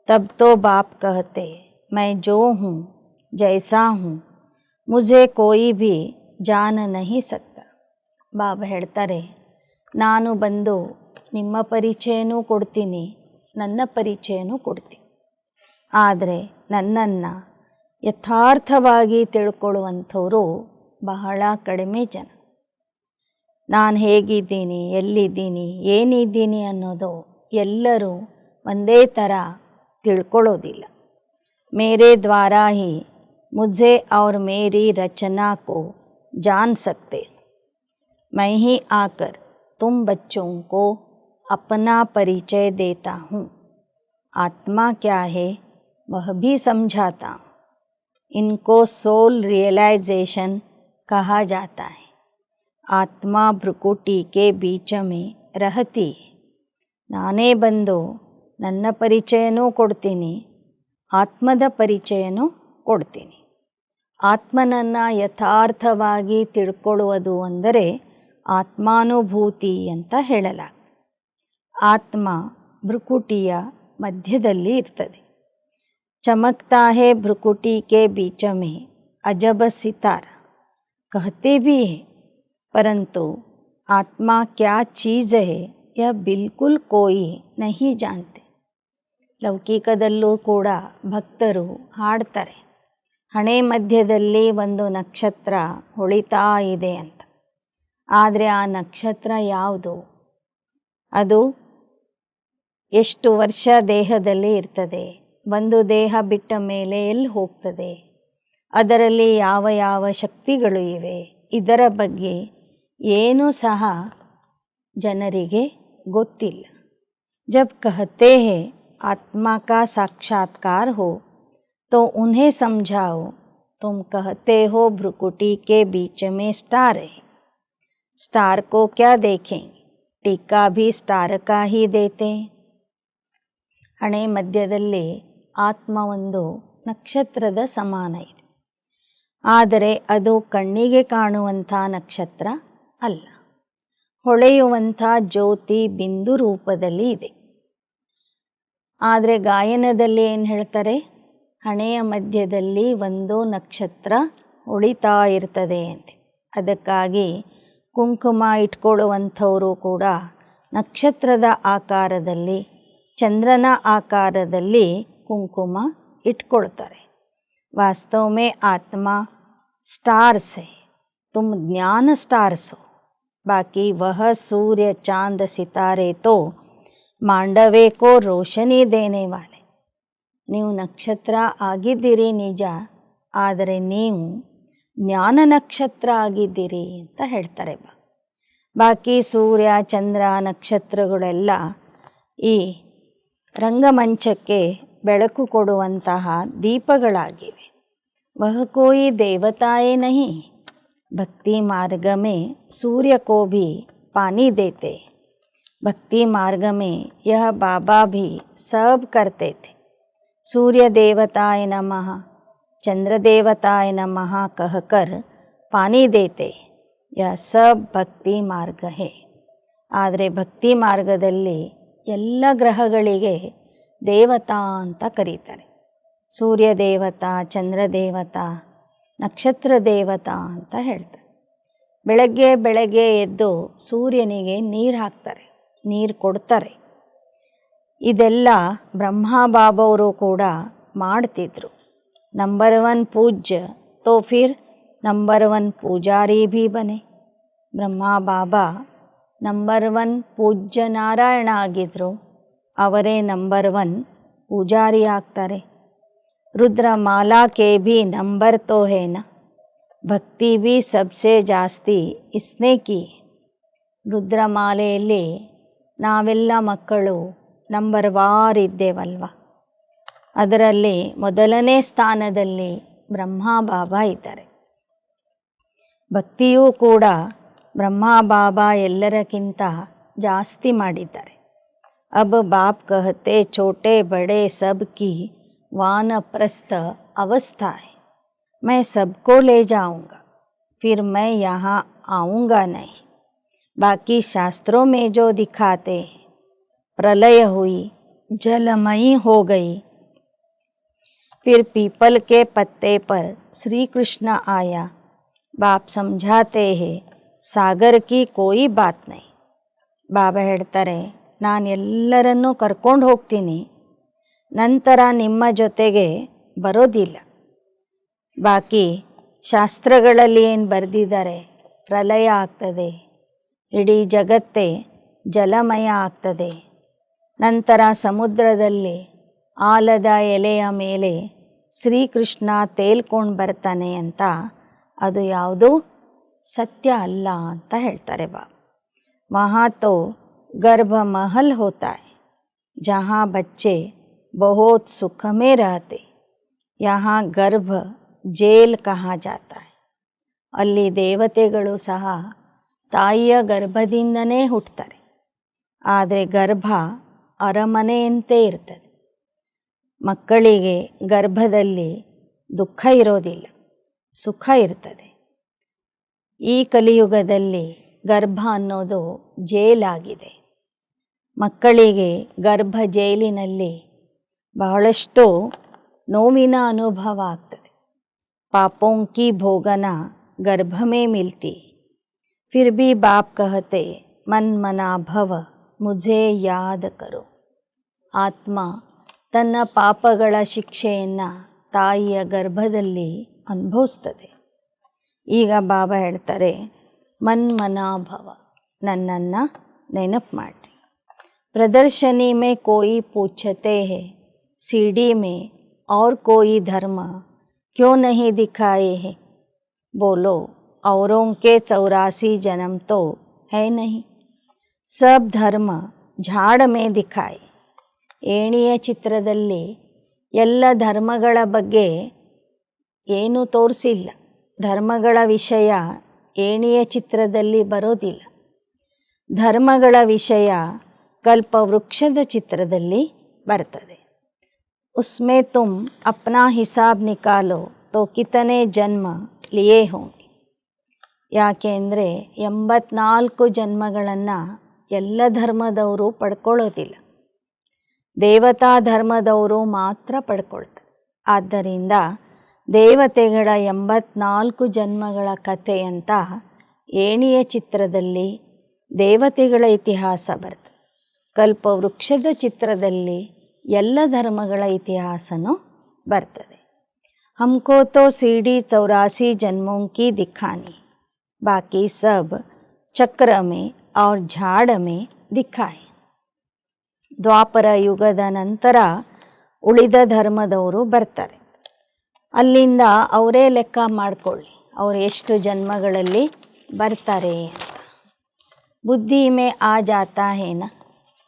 तब तो बाप कहते, मैं जो हूँ जैसा हूँ मुझे कोई भी जान नहीं सकता. ಬಾಬಾ ಹೇಳ್ತಾರೆ, ನಾನು ಬಂದು ನಿಮ್ಮ ಪರಿಚಯನೂ ಕೊಡ್ತೀನಿ, ನನ್ನ ಪರಿಚಯನೂ ಕೊಡ್ತೀನಿ. ಆದರೆ ನನ್ನನ್ನು ಯಥಾರ್ಥವಾಗಿ ತಿಳ್ಕೊಳ್ಳುವಂಥವರು ಬಹಳ ಕಡಿಮೆ ಜನ. ನಾನು ಹೇಗಿದ್ದೀನಿ, ಎಲ್ಲಿದ್ದೀನಿ, ಏನಿದ್ದೀನಿ ಅನ್ನೋದು ಎಲ್ಲರೂ ಒಂದೇ ಥರ ತಿಳ್ಕೊಳ್ಳೋದಿಲ್ಲ. ಮೇರೆ ದ್ವಾರಾ ಹಿ ಮುझे और मेरी रचना को जान सकते. मैं ही आकर तुम बच्चों को अपना परिचय देता हूँ. आत्मा क्या है वह भी समझाता हूँ. इनको सोल रियलाइजेशन कहा जाता है. आत्मा भ्रुकुटी के बीच में रहती है. ನಾನೇ ಬಂದು ನನ್ನ ಪರಿಚಯನೂ ಕೊಡ್ತೀನಿ, ಆತ್ಮದ ಪರಿಚಯನೂ ಕೊಡ್ತೀನಿ. ಆತ್ಮನನ್ನು ಯಥಾರ್ಥವಾಗಿ ತಿಳ್ಕೊಳ್ಳುವುದು ಅಂದರೆ ಆತ್ಮಾನುಭೂತಿ ಅಂತ ಹೇಳಲಾಗ್ತದೆ. ಆತ್ಮ ಭ್ರುಕುಟಿಯ ಮಧ್ಯದಲ್ಲಿ ಇರ್ತದೆ. ಚಮಕ್ತಾ ಹೇ ಭ್ರುಕುಟಿ ಕೆ ಬೀಚ ಮೇ ಅಜಬ ಸಿತಾರ कहते भी हैं, परंतु आत्मा क्या चीज़ है यह बिल्कुल कोई नहीं जानते. ಲೌಕಿಕದಲ್ಲೂ ಕೂಡ ಭಕ್ತರು ಹಾಡ್ತಾರೆ, ಹಣೆ ಮಧ್ಯದಲ್ಲಿ ಒಂದು ನಕ್ಷತ್ರ ಹೊಳಿತಾ ಇದೆ ಅಂತ. ಆದರೆ ಆ ನಕ್ಷತ್ರ ಯಾವುದು, ಅದು ಎಷ್ಟು ವರ್ಷ ದೇಹದಲ್ಲಿ ಇರ್ತದೆ, ಒಂದು ದೇಹ ಬಿಟ್ಟ ಮೇಲೆ ಎಲ್ಲಿ ಹೋಗ್ತದೆ, ಅದರಲ್ಲಿ ಯಾವ ಯಾವ ಶಕ್ತಿಗಳು ಇವೆ, ಇದರ ಬಗ್ಗೆ ಏನೂ ಸಹ ಜನರಿಗೆ ಗೊತ್ತಿಲ್ಲ. जब कहते हैं आत्मा का साक्षात्कार हो तो उन्हें समझाओ, तुम कहते हो भ्रुकुटी के बीच में स्टार है. स्टार को क्या देखेंगे, टीका भी स्टार का ही देते हैं. ಹಣೆ ಮಧ್ಯದಲ್ಲಿ ಆತ್ಮ ಒಂದು ನಕ್ಷತ್ರದ ಸಮಾನ ಇದೆ. ಆದರೆ ಅದು ಕಣ್ಣಿಗೆ ಕಾಣುವಂಥ ನಕ್ಷತ್ರ ಅಲ್ಲ, ಹೊಳೆಯುವಂಥ ಜ್ಯೋತಿ ಬಿಂದು ರೂಪದಲ್ಲಿ ಇದೆ. ಆದರೆ ಗಾಯನದಲ್ಲಿ ಏನು ಹೇಳ್ತಾರೆ, ಹಣೆಯ ಮಧ್ಯದಲ್ಲಿ ಒಂದು ನಕ್ಷತ್ರ ಹೊಳಿತಾ ಇರ್ತದೆ ಅಂತ. ಅದಕ್ಕಾಗಿ ಕುಂಕುಮ ಇಟ್ಕೊಳ್ಳುವಂಥವರು ಕೂಡ ನಕ್ಷತ್ರದ ಆಕಾರದಲ್ಲಿ, ಚಂದ್ರನ ಆಕಾರದಲ್ಲಿ ಕುಂಕುಮ ಇಟ್ಕೊಳ್ತಾರೆ. वास्तव में आत्मा स्टार्स है, तुम ज्ञान स्टार्स हो. बाकी वह सूर्य चांद सितारे तो मांडवे को रोशनी देने वाले. ನೀವು ನಕ್ಷತ್ರ ಆಗಿದ್ದೀರಿ ನಿಜ, ಆದರೆ ನೀವು ಜ್ಞಾನ ನಕ್ಷತ್ರ ಆಗಿದ್ದೀರಿ ಅಂತ ಹೇಳ್ತಾರೆ. ಬಾಕಿ ಸೂರ್ಯ ಚಂದ್ರ ನಕ್ಷತ್ರಗಳೆಲ್ಲ ಈ ರಂಗಮಂಚಕ್ಕೆ ಬೆಳಕು ಕೊಡುವಂತಹ ದೀಪಗಳಾಗಿವೆ. वह कोई देवताएं नहीं. भक्ति मार्ग में सूर्य को भी पानी देते. भक्ति मार्ग में यह बाबा भी सब करते थे. सूर्य देवताय नमः, चंद्र देवताय नमः कहकर पानी देते. यह सब भक्ति मार्ग है. ಆದರೆ ಭಕ್ತಿ ಮಾರ್ಗದಲ್ಲಿ ಎಲ್ಲ ಗ್ರಹಗಳಿಗೆ ದೇವತಾ ಅಂತ ಕರೀತಾರೆ. ಸೂರ್ಯ ದೇವತಾ, ಚಂದ್ರ ದೇವತಾ, ನಕ್ಷತ್ರ ದೇವತಾ ಅಂತ ಹೇಳ್ತಾರೆ. ಬೆಳಗ್ಗೆ ಬೆಳಗ್ಗೆ ಎದ್ದು ಸೂರ್ಯನಿಗೆ ನೀರು ಹಾಕ್ತಾರೆ, ನೀರು ಕೊಡ್ತಾರೆ. ಇದೆಲ್ಲ ಬ್ರಹ್ಮ ಬಾಬವರು ಕೂಡ ಮಾಡ್ತಿದ್ರು. ನಂಬರ್ 1 ಪೂಜ್ಯ ತೋ ಫಿರ್ ನಂಬರ್ 1 ಪೂಜಾರಿ ಭೀ ಬನೆ. ಬ್ರಹ್ಮ ಬಾಬಾ ನಂಬರ್ 1 ಪೂಜ್ಯ ನಾರಾಯಣ ಆಗಿದ್ದರು, ಅವರೇ ನಂಬರ್ 1 ಪೂಜಾರಿ ಆಗ್ತಾರೆ. रुद्रमाला के भी नंबर तो है ना, भक्ति भी सबसे ಜಾಸ್ತಿ इसने की. ರುದ್ರಮಾಲೆಯಲ್ಲಿ ನಾವೆಲ್ಲ ಮಕ್ಕಳು ನಂಬರ್ ವಾರ್ ಇದ್ದೇವಲ್ವ, ಅದರಲ್ಲಿ ಮೊದಲನೇ ಸ್ಥಾನದಲ್ಲಿ ಬ್ರಹ್ಮ ಬಾಬಾ ಇದ್ದಾರೆ. ಭಕ್ತಿಯೂ ಕೂಡ ಬ್ರಹ್ಮ ಬಾಬಾ ಎಲ್ಲರಕ್ಕಿಂತ ಜಾಸ್ತಿ ಮಾಡಿದ್ದಾರೆ. ಅಬ್ ಬಾಪ್ ಕಹತೆ ಛೋಟೆ ಬಡೆ ಸಬ್ ಕಿ ವಾನಪ್ರಸ್ಥ ಅವಸ್ಥಾ ಹೈ. मैं सबको ले जाऊंगा, फिर मैं यहाँ आऊँगा नहीं. बाकी शास्त्रों में जो दिखाते हैं, प्रलय हुई, जलमयी हो गई, फिर पीपल के पत्ते पर श्री कृष्ण आया. बाप समझाते हैं सागर की कोई बात नहीं. ಬಾಬಾ ಹೇಳ್ತಾರೆ, ನಾನು ಎಲ್ಲರನ್ನೂ ಕರ್ಕೊಂಡು ಹೋಗ್ತೀನಿ, ನಂತರ ನಿಮ್ಮ ಜೊತೆಗೆ ಬರೋದಿಲ್ಲ. ಬಾಕಿ ಶಾಸ್ತ್ರಗಳಲ್ಲಿ ಏನು ಬರೆದಿದ್ದಾರೆ, ಪ್ರಲಯ ಆಗ್ತದೆ, ಇಡೀ ಜಗತ್ತೇ ಜಲಮಯ ಆಗ್ತದೆ, ನಂತರ ಸಮುದ್ರದಲ್ಲಿ ಆಲದ ಎಲೆಯ ಮೇಲೆ ಶ್ರೀಕೃಷ್ಣ ತೇಲ್ಕೊಂಡು ಬರ್ತಾನೆ ಅಂತ, ಅದು ಯಾವುದೂ ಸತ್ಯ ಅಲ್ಲ ಅಂತ ಹೇಳ್ತಾರೆ ಬಾಬಾ. वहाँ तो गर्भ महल होता है, जहाँ बच्चे बहुत सुख में रहते. यहाँ गर्भ ಜೇಲ್ ಕಹಾ ಜಾತಾ ಹೈ. ಅಲ್ಲಿ ದೇವತೆಗಳು ಸಹ ತಾಯಿಯ ಗರ್ಭದಿಂದನೇ ಹುಟ್ಟುತ್ತಾರೆ. ಆದರೆ ಗರ್ಭ ಅರಮನೆಯಂತೆ ಇರ್ತದೆ. ಮಕ್ಕಳಿಗೆ ಗರ್ಭದಲ್ಲಿ ದುಃಖ ಇರೋದಿಲ್ಲ, ಸುಖ ಇರ್ತದೆ. ಈ ಕಲಿಯುಗದಲ್ಲಿ ಗರ್ಭ ಅನ್ನೋದು ಜೇಲಾಗಿದೆ. ಮಕ್ಕಳಿಗೆ ಗರ್ಭ ಜೈಲಿನಲ್ಲಿ ಬಹಳಷ್ಟು ನೋವಿನ ಅನುಭವ ಆಗ್ತದೆ. पापों की भोगना गर्भ में मिलती, फिर भी बाप कहते मन मना भव मुझे याद करो. ಆತ್ಮ ತನ್ನ ಪಾಪಗಳ ಶಿಕ್ಷೆಯನ್ನು ತಾಯಿಯ ಗರ್ಭದಲ್ಲಿ ಅನುಭವಿಸ್ತದೆ. ಈಗ ಬಾಬಾ ಹೇಳ್ತಾರೆ, ಮನ್ಮನಾಭವ, ನನ್ನನ್ನು ನೆನಪು ಮಾಡಿ. ಪ್ರದರ್ಶನಿ ಮೇ ಕೋಯಿ ಪೂಛತೆ ಹೈ, सीढ़ी में और कोई धर्म क्यों नहीं दिखाए हैं. बोलो औरों के 84 जन्म तो है नहीं, सब धर्म झाड़ में दिखाए. ಏಣಿಯ ಚಿತ್ರದಲ್ಲಿ ಎಲ್ಲ ಧರ್ಮಗಳ ಬಗ್ಗೆ ಏನೂ ತೋರಿಸಿಲ್ಲ. ಧರ್ಮಗಳ ವಿಷಯ ಏಣಿಯ ಚಿತ್ರದಲ್ಲಿ ಬರೋದಿಲ್ಲ. ಧರ್ಮಗಳ ವಿಷಯ ಕಲ್ಪವೃಕ್ಷದ ಚಿತ್ರದಲ್ಲಿ ಬರ್ತದೆ. उसमें तुम अपना हिसाब निकालो तो कितने जन्म लिए होंगे. ಯಾಕೆ ಅಂದರೆ 84 ಜನ್ಮಗಳನ್ನು ಎಲ್ಲ ಧರ್ಮದವರು ಪಡ್ಕೊಳ್ಳೋದಿಲ್ಲ, ದೇವತಾ ಧರ್ಮದವರು ಮಾತ್ರ ಪಡ್ಕೊಳ್ತಾರೆ. ಆದ್ದರಿಂದ ದೇವತೆಗಳ 84 ಜನ್ಮಗಳ ಕಥೆ ಅಂತ ಏಣಿಯ ಚಿತ್ರದಲ್ಲಿ ದೇವತೆಗಳ ಇತಿಹಾಸ ಬರ್ತದೆ. ಕಲ್ಪವೃಕ್ಷದ ಚಿತ್ರದಲ್ಲಿ ಎಲ್ಲ ಧರ್ಮಗಳ ಇತಿಹಾಸನೂ ಬರ್ತದೆ. हमको तो सीढ़ी 84 जन्मों की दिखानी, बाकी सब चक्र में और झाड़ में दिखाए. ದ್ವಾಪರ ಯುಗದ ನಂತರ ಉಳಿದ ಧರ್ಮದವರು ಬರ್ತಾರೆ. ಅಲ್ಲಿಂದ ಅವರೇ ಲೆಕ್ಕ ಮಾಡಿಕೊಳ್ಳಿ, ಅವರು ಎಷ್ಟು ಜನ್ಮಗಳಲ್ಲಿ ಬರ್ತಾರೆ ಅಂತ. ಬುದ್ಧಿ ಮೇ ಆ ಜಾತಾ ಹೇ ನ,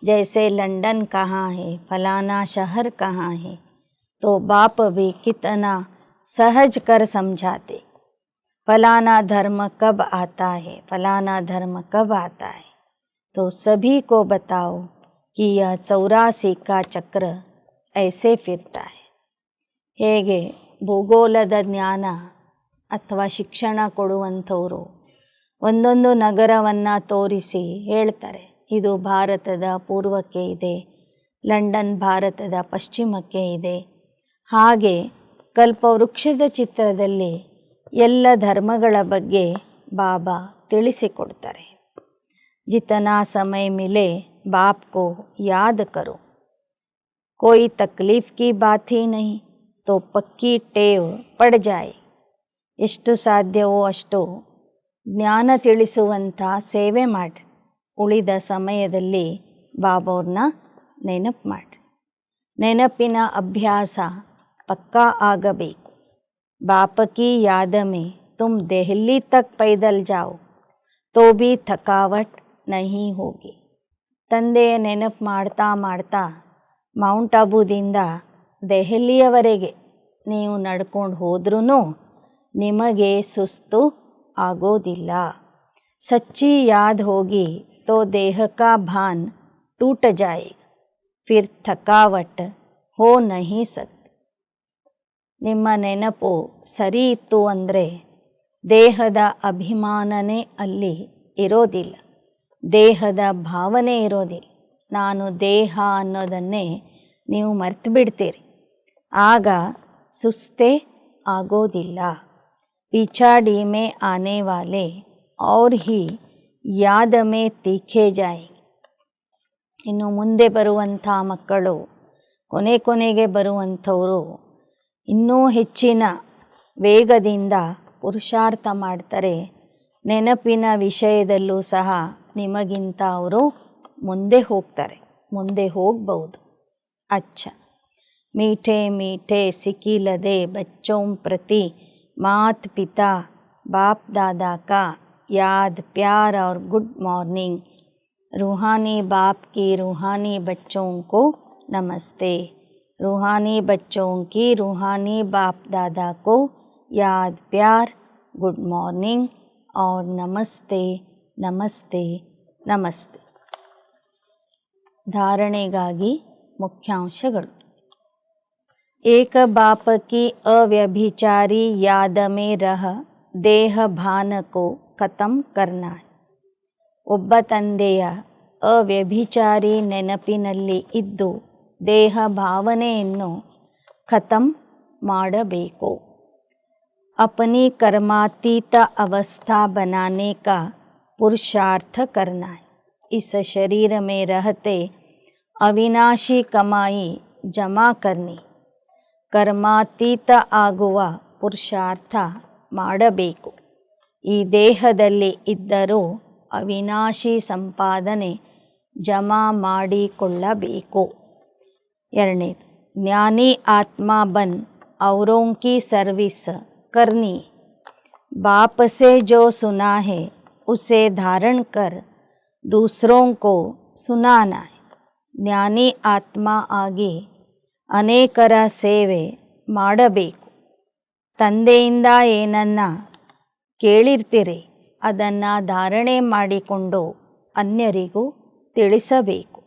जैसे लंदन कहाँ है, फलाना शहर कहाँ है, तो बाप भी कितना सहज कर समझाते. फलाना धर्म कब आता है, फलाना धर्म कब आता है, तो सभी को बताओ कि यह 84 का चक्र ऐसे फिरता है. ಹೇಗೆ ಭೂಗೋಳದ ಜ್ಞಾನ ಅಥವಾ ಶಿಕ್ಷಣ ಕೊಡುವಂಥವರು ಒಂದೊಂದು ನಗರವನ್ನು ತೋರಿಸಿ ಹೇಳ್ತಾರೆ, ಇದು ಭಾರತದ ಪೂರ್ವಕ್ಕೆ ಇದೆ, ಲಂಡನ್ ಭಾರತದ ಪಶ್ಚಿಮಕ್ಕೆ ಇದೆ. ಹಾಗೆ ಕಲ್ಪವೃಕ್ಷದ ಚಿತ್ರದಲ್ಲಿ ಎಲ್ಲ ಧರ್ಮಗಳ ಬಗ್ಗೆ ಬಾಬಾ ತಿಳಿಸಿಕೊಡ್ತಾರೆ. ಜಿತನಾ ಸಮಯ ಮಿಲೆ ಬಾಪ್ ಕೋ ಯಾದ್ ಕರೋ, कोई तकलीफ़ की बात ही नहीं तो पक्की टेव पड़ जाए. ಎಷ್ಟು ಸಾಧ್ಯವೋ ಅಷ್ಟು ಜ್ಞಾನ ತಿಳಿಸುವಂಥ ಸೇವೆ ಮಾಡಿ. ಉಳಿದ ಸಮಯದಲ್ಲಿ ಬಾಬಾವ್ರನ್ನ ನೆನಪು ಮಾಡಿ. ನೆನಪಿನ ಅಭ್ಯಾಸ ಪಕ್ಕಾ ಆಗಬೇಕು. ಬಾಪ ಕಿ ಯಾದ ಮೇ ತುಮ್ ದೆಹಲಿ ತಕ್ ಪೈದಲ್ ಜಾओ तो भी ಥಕಾವಟ್ ನಹಿ ಹೋಗಿ. ತಂದೆಯ ನೆನಪು ಮಾಡ್ತಾ ಮಾಡ್ತಾ ಮೌಂಟ್ ಆಬೂದಿಂದ ದೆಹಲಿಯವರೆಗೆ ನೀವು ನಡ್ಕೊಂಡು ಹೋದ್ರೂ ನಿಮಗೆ ಸುಸ್ತು ಆಗೋದಿಲ್ಲ. ಸಚ್ಚಿ ಯಾದ್ ಹೋಗಿ तो देह का भान टूट जाएगा, फिर थकावट हो नहीं सकती. ನಿಮ್ಮ ನೆನಪು ಸರಿ ಇತ್ತು ಅಂದರೆ ದೇಹದ ಅಭಿಮಾನನೇ ಅಲ್ಲಿ ಇರೋದಿಲ್ಲ, ದೇಹದ ಭಾವನೆ ಇರೋದಿಲ್ಲ. ನಾನು ದೇಹ ಅನ್ನೋದನ್ನೇ ನೀವು ಮರ್ತು ಬಿಡ್ತೀರಿ. ಆಗ ಸುಸ್ತೇ ಆಗೋದಿಲ್ಲ. पिछाड़ी में आने वाले और ही याद में तीखे जाएंगे. ಇನ್ನು ಮುಂದೆ ಬರುವಂಥ ಮಕ್ಕಳು, ಕೊನೆಗೆ ಬರುವಂಥವರು ಇನ್ನೂ ಹೆಚ್ಚಿನ ವೇಗದಿಂದ ಪುರುಷಾರ್ಥ ಮಾಡ್ತಾರೆ. ನೆನಪಿನ ವಿಷಯದಲ್ಲೂ ಸಹ ನಿಮಗಿಂತ ಅವರು ಮುಂದೆ ಹೋಗ್ತಾರೆ, ಮುಂದೆ ಹೋಗ್ಬಹುದು. ಅಚ್ಚ मीठे मीठे सिकिलदे बच्चों प्रति मात पिता बाप दादा का याद प्यार और गुड मॉर्निंग. रूहानी बाप की रूहानी बच्चों को नमस्ते. रूहानी बच्चों की रूहानी बाप दादा को याद प्यार गुड मॉर्निंग और नमस्ते नमस्ते नमस्ते. ಧಾರಣೆಗಾಗಿ ಮುಖ್ಯಾಂಶಗಳು. एक बाप की अव्यभिचारी याद में रह देह भान को खत्म करना. ಒಬ್ಬ ತಂದೆಯ ಅವ್ಯಭಿಚಾರಿ ನೆನಪಿನಲ್ಲಿ ಇದ್ದು ದೇಹ ಭಾವನೆಯನ್ನು ಖತಮ್ ಮಾಡಬೇಕು. अपनी कर्मातीत अवस्था बनाने का पुरुषार्थ करना है. इस शरीर में रहते अविनाशी कमाई जमा करनी. ಕರ್ಮಾತೀತ ಆಗುವ ಪುರುಷಾರ್ಥ ಮಾಡಬೇಕು. ಈ ದೇಹದಲ್ಲಿ ಇದ್ದರೂ ಅವಿನಾಶಿ ಸಂಪಾದನೆ ಜಮಾ ಮಾಡಿಕೊಳ್ಳಬೇಕು. ಎರಡನೇದು, ಜ್ಞಾನಿ ಆತ್ಮ ಬನ್ औरों की सर्विस करनी. बाप से जो सुना है उसे धारण कर दूसरों को सुनाना है. ಜ್ಞಾನಿ ಆತ್ಮ ಆಗಿ ಅನೇಕರ ಸೇವೆ ಮಾಡಬೇಕು. ತಂದೆಯಿಂದ ಏನನ್ನ ಕೇಳಿರ್ತೀರಿ ಅದನ್ನು ಧಾರಣೆ ಮಾಡಿಕೊಂಡು ಅನ್ಯರಿಗೂ ತಿಳಿಸಬೇಕು.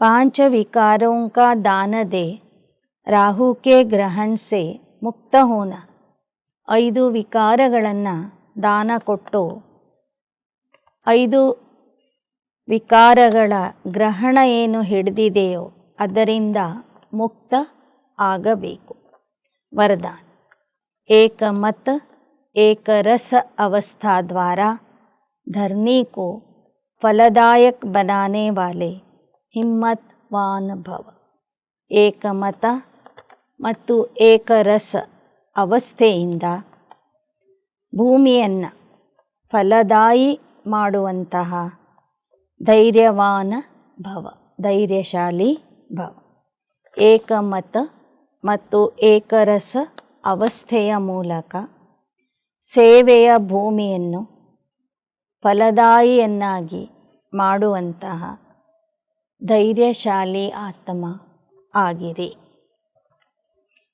पांच विकारों का दान दे राहु के ग्रहण से मुक्त होना. 5 ವಿಕಾರಗಳನ್ನು ದಾನ ಕೊಟ್ಟು 5 ವಿಕಾರಗಳ ಗ್ರಹಣ ಏನು ಹಿಡಿದಿದೆಯೋ ಅದರಿಂದ ಮುಕ್ತ ಆಗಬೇಕು. वरदान. एक मत एक रस अवस्था द्वारा धरनी को फलदायक बनाने वाले हिम्मतवान भव. ಏಕಮತ ಮತ್ತು ಏಕರಸ ಅವಸ್ಥೆಯಿಂದ ಭೂಮಿಯನ್ನು ಫಲದಾಯಿ ಮಾಡುವಂತಹ ಧೈರ್ಯವಾನ ಭವ, ಧೈರ್ಯಶಾಲಿ ಭವ. ಏಕಮತ ಮತ್ತು ಏಕರಸ ಅವಸ್ಥೆಯ ಮೂಲಕ ಸೇವೆಯ ಭೂಮಿಯನ್ನು ಫಲದಾಯಿಯನ್ನಾಗಿ ಮಾಡುವಂತಹ धैर्यशाली आत्मा आगिरी.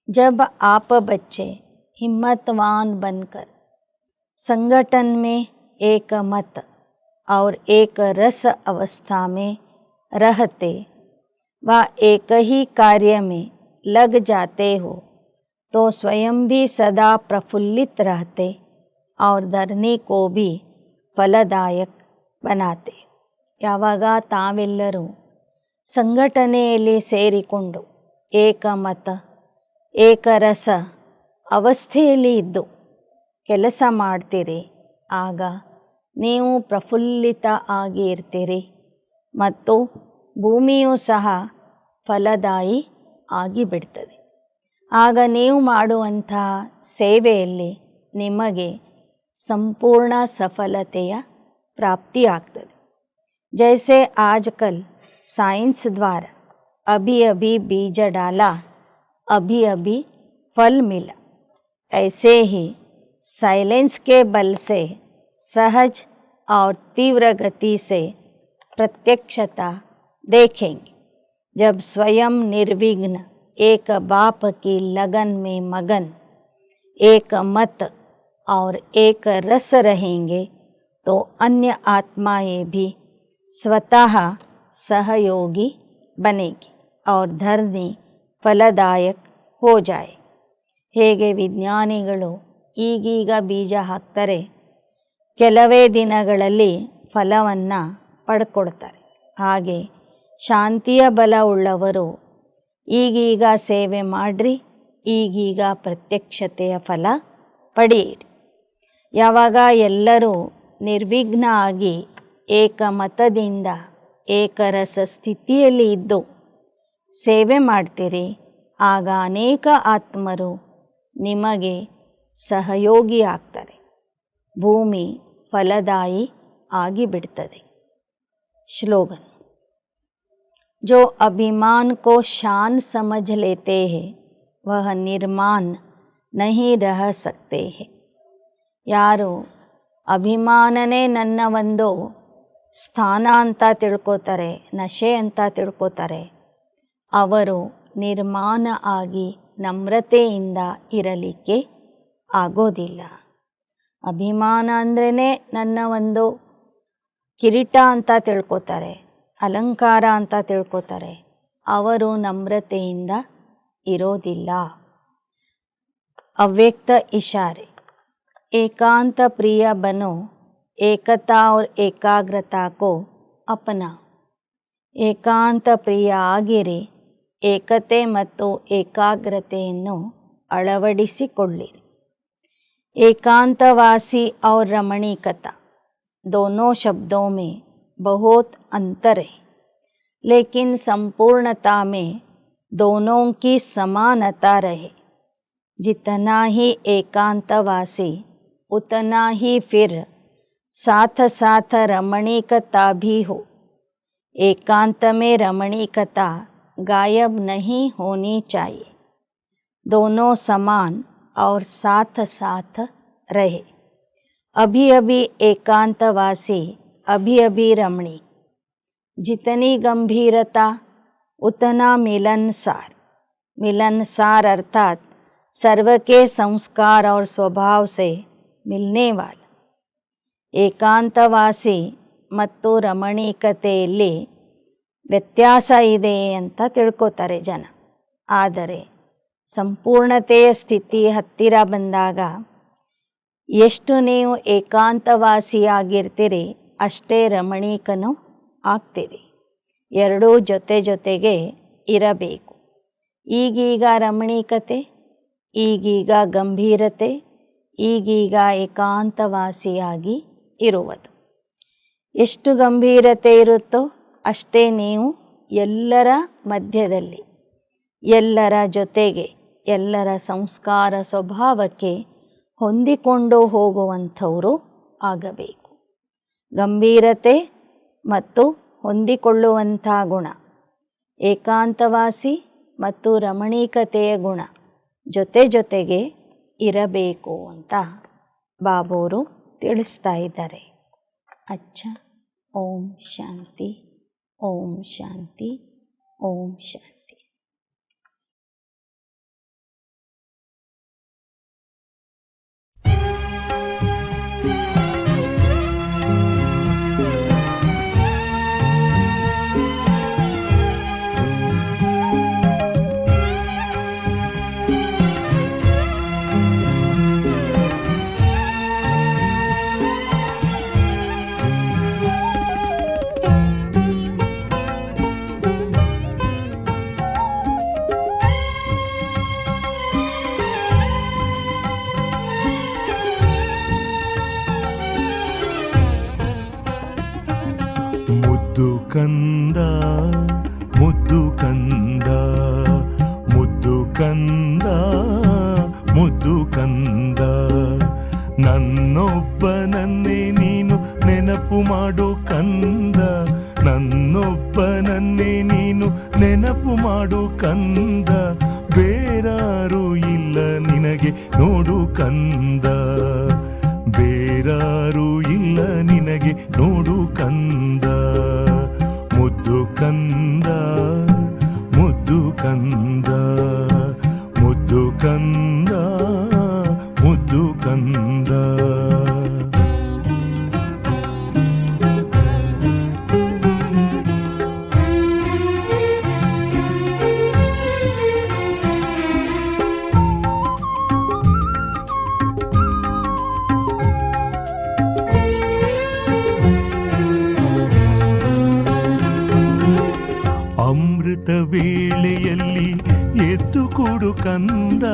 जब आप बच्चे हिम्मतवान बनकर संगठन में एक मत और एक रस अवस्था में रहते व एक ही कार्य में लग जाते हो तो स्वयं भी सदा प्रफुल्लित रहते और धरनी को भी फलदायक बनाते. ಯಾವಾಗ ತಾವೆಲ್ಲರೂ ಸಂಘಟನೆಯಲ್ಲಿ ಸೇರಿಕೊಂಡು ಏಕಮತ ಏಕರಸ ಅವಸ್ಥೆಯಲ್ಲಿ ಇದ್ದು ಕೆಲಸ ಮಾಡ್ತೀರಿ, ಆಗ ನೀವು ಪ್ರಫುಲ್ಲಿತ ಆಗಿ ಇರ್ತೀರಿ ಮತ್ತು ಭೂಮಿಯೂ ಸಹ ಫಲದಾಯಿ ಆಗಿಬಿಡ್ತದೆ. ಆಗ ನೀವು ಮಾಡುವಂತಹ ಸೇವೆಯಲ್ಲಿ ನಿಮಗೆ ಸಂಪೂರ್ಣ ಸಫಲತೆಯ ಪ್ರಾಪ್ತಿಯಾಗ್ತದೆ. जैसे आजकल साइंस द्वारा अभी अभी बीज डाला अभी अभी फल मिला, ऐसे ही साइलेंस के बल से सहज और तीव्र गति से प्रत्यक्षता देखेंगे. जब स्वयं निर्विघ्न एक बाप की लगन में मगन एक मत और एक रस रहेंगे तो अन्य आत्माएं भी स्वतः सहयोगी बनेगी और धरनी ಫಲದಾಯಕ ಹೋ ಜಾಯೆ. ಹೇಗೆ ವಿಜ್ಞಾನಿಗಳು ಈಗೀಗ ಬೀಜ ಹಾಕ್ತಾರೆ, ಕೆಲವೇ ದಿನಗಳಲ್ಲಿ ಫಲವನ್ನು ಪಡ್ಕೊಳ್ತಾರೆ, ಹಾಗೆ ಶಾಂತಿಯ ಬಲ ಉಳ್ಳವರು ಈಗೀಗ ಸೇವೆ ಮಾಡಿರಿ, ಈಗೀಗ ಪ್ರತ್ಯಕ್ಷತೆಯ ಫಲ ಪಡೆಯಿರಿ. ಯಾವಾಗ ಎಲ್ಲರೂ ನಿರ್ವಿಘ್ನ ಆಗಿ ಏಕಮತದಿಂದ ಏಕರಸ ಸ್ಥಿತಿಯಲ್ಲಿ ಇದ್ದು ಸೇವೆ ಮಾಡ್ತೀರಿ, ಆಗ ಅನೇಕ ಆತ್ಮರು ನಿಮಗೆ ಸಹಯೋಗಿ ಆಗ್ತಾರೆ. ಭೂಮಿ ಫಲದಾಯಿ ಆಗಿಬಿಡ್ತದೆ. श्लोगन. जो अभिमान को शान समझ लेते हैं वह निर्माण नहीं रह सकते हैं. ಯಾರು ಅಭಿಮಾನನೇ ನನ್ನ ಒಂದು ಸ್ಥಾನ ಅಂತ ತಿಳ್ಕೊತಾರೆ, ನಶೆ ಅಂತ ತಿಳ್ಕೊತಾರೆ, ಅವರು ನಿರ್ಮಾಣ ಆಗಿ ನಮ್ರತೆಯಿಂದ ಇರಲಿಕ್ಕೆ ಆಗೋದಿಲ್ಲ. ಅಭಿಮಾನ ಅಂದ್ರೇ ನನ್ನ ಒಂದು ಕಿರೀಟ ಅಂತ ತಿಳ್ಕೊತಾರೆ, ಅಲಂಕಾರ ಅಂತ ತಿಳ್ಕೊತಾರೆ, ಅವರು ನಮ್ರತೆಯಿಂದ ಇರೋದಿಲ್ಲ. ಅವ್ಯಕ್ತ ಇಶಾರೆ. एकांत प्रिय बनो, एकता और एकाग्रता को अपनाओ. ಏಕಾಂತ ಪ್ರಿಯ ಆಗಿರಿ, ಏಕತೆ ಮತ್ತು ಏಕಾಗ್ರತೆಯನ್ನು ಅಳವಡಿಸಿಕೊಳ್ಳಿರಿ. एकांतवासी और रमणीकता दोनों शब्दों में बहुत अंतर है, लेकिन संपूर्णता में दोनों की समानता रहे. जितना ही एकांतवासी उतना ही फिर साथ साथ रमणीकता भी हो. एकांत में रमणीकता गायब नहीं होनी चाहिए. दोनों समान और साथ साथ रहे. अभी अभी एकांतवासी, अभी अभी रमणीक. जितनी गंभीरता उतना मिलनसार. मिलनसार अर्थात सर्व के संस्कार और स्वभाव से मिलने वाला. ಏಕಾಂತವಾಸಿ ಮತ್ತು ರಮಣೀಕತೆಯಲ್ಲಿ ವ್ಯತ್ಯಾಸ ಇದೆ ಅಂತ ತಿಳ್ಕೊತಾರೆ ಜನ. ಆದರೆ ಸಂಪೂರ್ಣತೆಯ ಸ್ಥಿತಿ ಹತ್ತಿರ ಬಂದಾಗ ಎಷ್ಟು ನೀವು ಏಕಾಂತವಾಸಿಯಾಗಿರ್ತೀರಿ ಅಷ್ಟೇ ರಮಣೀಕನೂ ಆಗ್ತೀರಿ. ಎರಡೂ ಜೊತೆ ಜೊತೆಗೆ ಇರಬೇಕು. ಈಗೀಗ ರಮಣೀಕತೆ, ಈಗೀಗ ಗಂಭೀರತೆ, ಈಗೀಗ ಏಕಾಂತವಾಸಿಯಾಗಿ ಇರುವುದು. ಎಷ್ಟು ಗಂಭೀರತೆ ಇರುತ್ತೋ ಅಷ್ಟೇ ನೀವು ಎಲ್ಲರ ಮಧ್ಯದಲ್ಲಿ, ಎಲ್ಲರ ಜೊತೆಗೆ, ಎಲ್ಲರ ಸಂಸ್ಕಾರ ಸ್ವಭಾವಕ್ಕೆ ಹೊಂದಿಕೊಂಡು ಹೋಗುವಂಥವರು ಆಗಬೇಕು. ಗಂಭೀರತೆ ಮತ್ತು ಹೊಂದಿಕೊಳ್ಳುವಂಥ ಗುಣ, ಏಕಾಂತವಾಸಿ ಮತ್ತು ರಮಣೀಕತೆಯ ಗುಣ ಜೊತೆ ಜೊತೆಗೆ ಇರಬೇಕು ಅಂತ ಬಾಬೋರು ತಿಳಿಸ್ತಾ ಇದ್ದಾರೆ. ಅಚ್ಚ. ಓಂ ಶಾಂತಿ, ಓಂ ಶಾಂತಿ, ಓಂ ಶಾಂತಿ. ಮುದ್ದು ಕಂದ, ಮುದ್ದು ಕಂದ, ಮುದ್ದು ಕಂದ, ಮುದ್ದು ಕಂದ, ನನ್ನೊಬ್ಬನನ್ನೇ ನೀನು ನೆನಪು ಮಾಡು ಕಂದ, ನನ್ನೊಬ್ಬನನ್ನೇ ನೀನು ನೆನಪು ಮಾಡು ಕಂದ, ಬೇರಾರು ಇಲ್ಲ ನಿನಗೆ ನೋಡು ಕಂದ, ಬೇರಾರು ಇಲ್ಲ ನಿನಗೆ ನೋಡು ಕಂದ. ಮುದ್ದು ಕಂದ, ಮುದ್ದು ಕಂದ, ಮುದ್ದು ಕಂದ, ಮುದ್ದು ಕಂದ. ಅಮೃತ ವೇಳೆಯಲ್ಲಿ ಎದ್ದು ಕೂಡು ಕಂದ,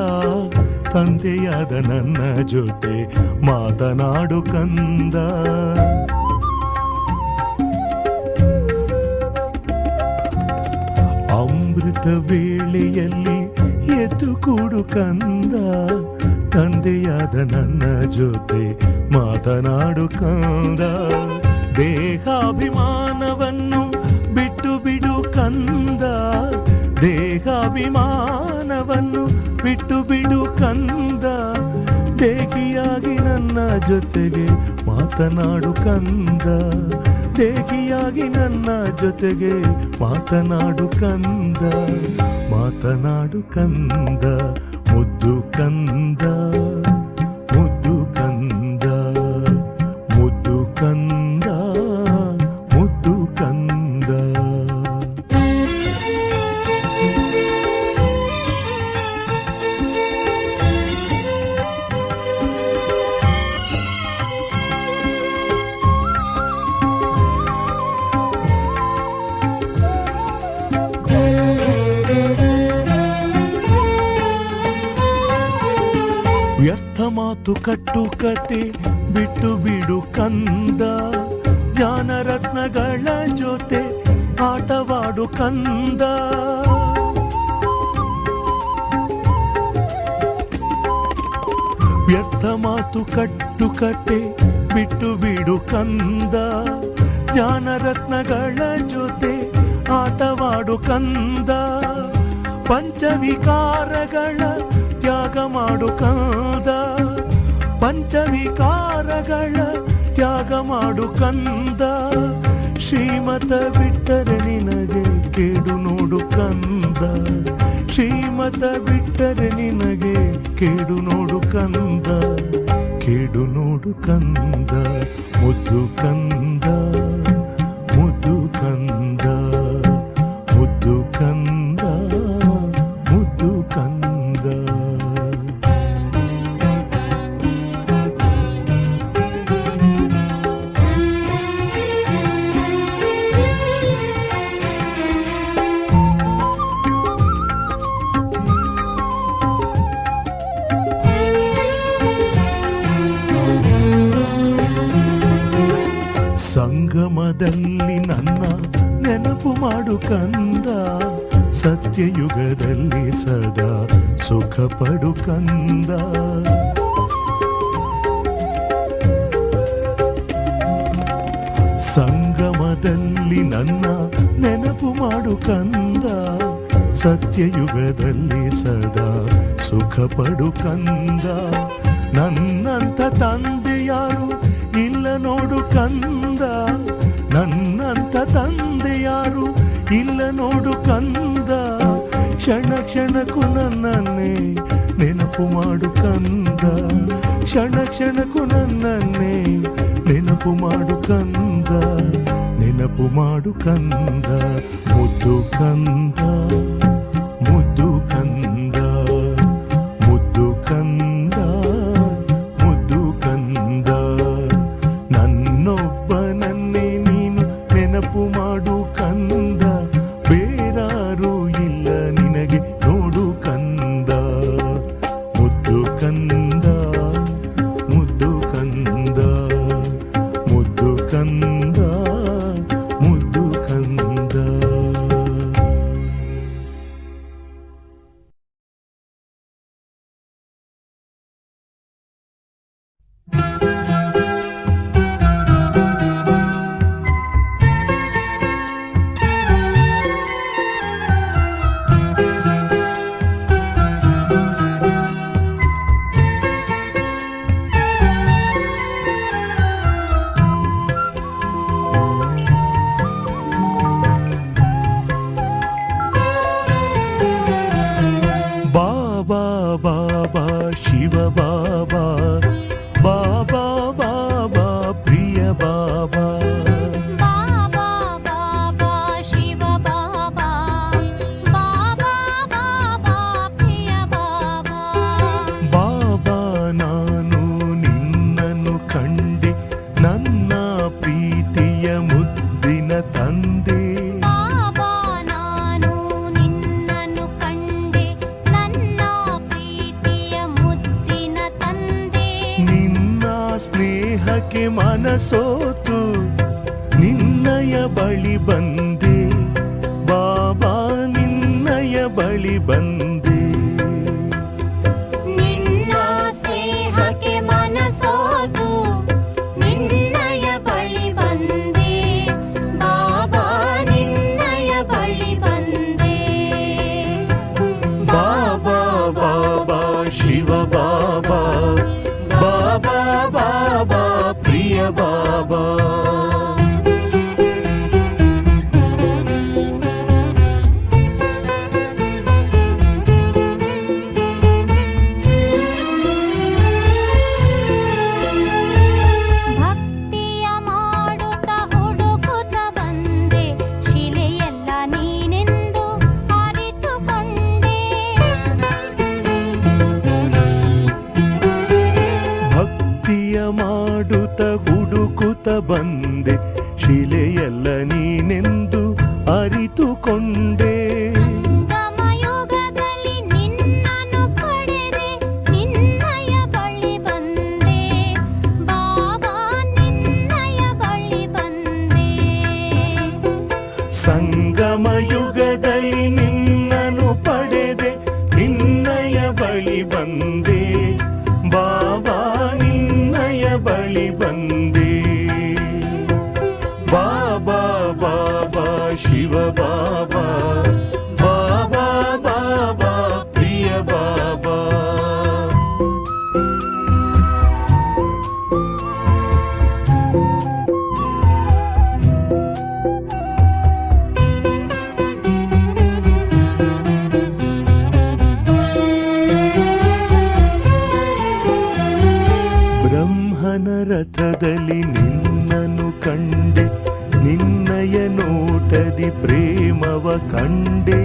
ತಂದೆಯಾದ ನನ್ನ ಜೊತೆ ಮಾತನಾಡು ಕಂದ. ಅಮೃತ ವೇಳೆಯಲ್ಲಿ ಎದ್ದು ಕೂಡು ಕಂದ, ತಂದೆಯಾದ ನನ್ನ ಜೊತೆ ಮಾತನಾಡು ಕಂದ. ದೇಹಾಭಿಮಾನವನ್ನು ಬಿಟ್ಟು ಬಿಡು ಕಂದ, ದೇಹಾಭಿಮಾನವನ್ನು ಬಿಟ್ಟು ಬಿಡು ಕಂದ. ದೇಹಿಯಾಗಿ ನನ್ನ ಜೊತೆಗೆ ಮಾತನಾಡು ಕಂದ, ದೇಹಿಯಾಗಿ ನನ್ನ ಜೊತೆಗೆ ಮಾತನಾಡು ಕಂದ, ಮಾತನಾಡು ಕಂದ, ಮುದ್ದು ಕಂದ, ಮುದ್ದು ಕಂದ, ಮುದ್ದು ಕಂದ, ಮುದ್ದು ಕಂದ. ವ್ಯರ್ಥ ಮಾತು ಕಟ್ಟುಕತೆ ಬಿಟ್ಟು ಬಿಡು ಕಂದ, ಜ್ಞಾನರತ್ನಗಳ ಜೊತೆ ಆಟವಾಡು ಕಂದ. ವ್ಯರ್ಥ ಮಾತು ಕಟ್ಟುಕತೆ ಬಿಟ್ಟು ಬಿಡು ಕಂದ, ಜ್ಞಾನರತ್ನಗಳ ಜೊತೆ ಆಟವಾಡು ಕಂದ. ಪಂಚವಿಕಾರಗಳ ತ್ಯಾಗ ಮಾಡು ಕಂದ, ಪಂಚವಿಕಾರಗಳ ತ್ಯಾಗ ಮಾಡು ಕಂದ. ಶ್ರೀಮತ ಬಿಟ್ಟರೆ ನಿನಗೆ ಕೇಡು ನೋಡು ಕಂದ, ಶ್ರೀಮತ ಬಿಟ್ಟರೆ ನಿನಗೆ ಕೇಡು ನೋಡು ಕಂದ, ಕೇಡು ನೋಡು ಕಂದ, ಮುದ್ದು ಕಂದ, ಮುದ್ದು ಕಂದ, ಮುದ್ದು ಕಂದ, ಮುದ್ದು ಕಂದ. ಸಂಗಮದಲ್ಲಿ ನನ್ನ ನೆನಪು ಮಾಡು ಕಂದ, ಸತ್ಯಯುಗದಲ್ಲಿ ಸದಾ ಸುಖ ಪಡು ಕಂದ. ಸಂಗಮದಲ್ಲಿ ನನ್ನ ನೆನಪು ಮಾಡು ಕಂದ, ಸತ್ಯಯುಗದಲ್ಲಿ ಸದಾ ಸುಖ ಪಡು ಕಂದ. ನನ್ನಂಥ ತಂದೆ ಯಾರು ಇಲ್ಲ ನೋಡು ಕಂದ, ನನ್ನಂಥ ತಂದೆ ಯಾರು ಇಲ್ಲ ನೋಡು ಕಂದ. ಕ್ಷಣ ಕ್ಷಣಕ್ಕೂ ನನ್ನನ್ನೇ ನೆನಪು ಮಾಡು ಕಂದ, ಕ್ಷಣ ಕ್ಷಣಕ್ಕೂ ನನ್ನನ್ನೇ ನೆನಪು ಮಾಡು ಕಂದ, ನೆನಪು ಮಾಡು ಕಂದ, ಮುದ್ದು ಕಂದ, ಮುದ್ದು ಕಂದ, ಮುದ್ದು ಕಂದ, ಮುದ್ದು ಕಂದ. ನನ್ನೊಬ್ಬನನ್ನೇ ನೀನು ನೆನಪು ಮಾಡು ಕಂದ, ಬೇರಾರು ಇಲ್ಲ ನಿನಗೆ ನೋಡು ಕಂದ. ಮುದ್ದು ಕಂದ, ಮುದ್ದು ಕಂದ, ಮುದ್ದು ಕಂದ, ಮುದ್ದು ಕಂದ. ಬಾಬಾ ಬಾಬಾ ಶಿವ ಬಾಬಾ, ಬಾಬಾ ಬಾಬಾ ಪ್ರಿಯ ಬಾಬಾ. ಬಾಬಾ ಬಾಬಾ ಶಿವ ಬಾಬಾ, ಬಾಬಾ ಬಾಬಾ ಪ್ರಿಯ ಬಾಬಾ. ಬಾಬಾ ನಾನು ನಿನ್ನನ್ನು ಕಂಡೆ, ನನ್ನ ಪ್ರೀತಿಯ ಮುದ್ದಿನ ತಂದೆ. ಬಾಬಾ ನಾನು ಸ್ನೇಹಕ್ಕೆ ಮನಸೋತು ನಿನ್ನಯ ಬಳಿ ಬಂದೆ ಬಾಬಾ, ನಿನ್ನಯ ಬಳಿ ಬಂದೆ. ನಿನ್ನ ಸ್ನೇಹಕ್ಕೆ ಮನಸೋತು ನಿನ್ನಯ ಬಳಿ ಬಂದೆ ಬಾಬಾ, ನಿನ್ನಯ ಬಳಿ ಬಂದೆ. ಬಾಬಾ ಬಾಬಾ ಶಿವ ಬಾಬಾ, ಬಾಬಾ ಬಾಬಾ ಪ್ರಿಯ ಬಾಬಾ. ಭಕ್ತಿಯ ಮಾಡುತ್ತ ಹುಡುಕುತ್ತ ಬಂದೆ, ಶಿಲೆಯೆಲ್ಲ ನೀನೆಂದು ಅರಿತುಕೊಂಡೆ. ಭಕ್ತಿಯ ಮಾಡುತ್ತ ಹುಡುಕುತ್ತ ಬಂದೆ, ಶಿಲೆಯಲ್ಲ ನೀನೆಂದು ಅರಿತುಕೊಂಡೆ. ಸಂಗಮಯುಗದಲ್ಲಿ ನಿನ್ನನ್ನು ಪಡೆದೆ ನಿನ್ನಯ ಬಳಿ ಬಂದೆ ಬಾಬಾ, ನಿನ್ನಯ ಬಳಿ ಬಂದೆ. ಸಂಗಮ ಯುಗದಲ್ಲಿ ನಿನ್ನನ್ನು ಪಡೆದೆ ನಿನ್ನಯ ಬಳಿ ಬಂದೆ ಬಾಬಾ, ನಿನ್ನಯ ಬಳಿ ಬಂದೆ. ಬಾಬಾ ಬಾಬಾ ಶಿವ ಬಾಬಾ, ಬಾಬಾ ಬಾಬಾ ಪ್ರಿಯ ಬಾಬಾ. ಬ್ರಹ್ಮನ ರಥದಲ್ಲಿ ನಿನ್ನನ್ನು ಕಂಡೆ, ನಿನ್ನಯ ನೋಟದಿ ಪ್ರೇಮವ ಕಂಡೆ.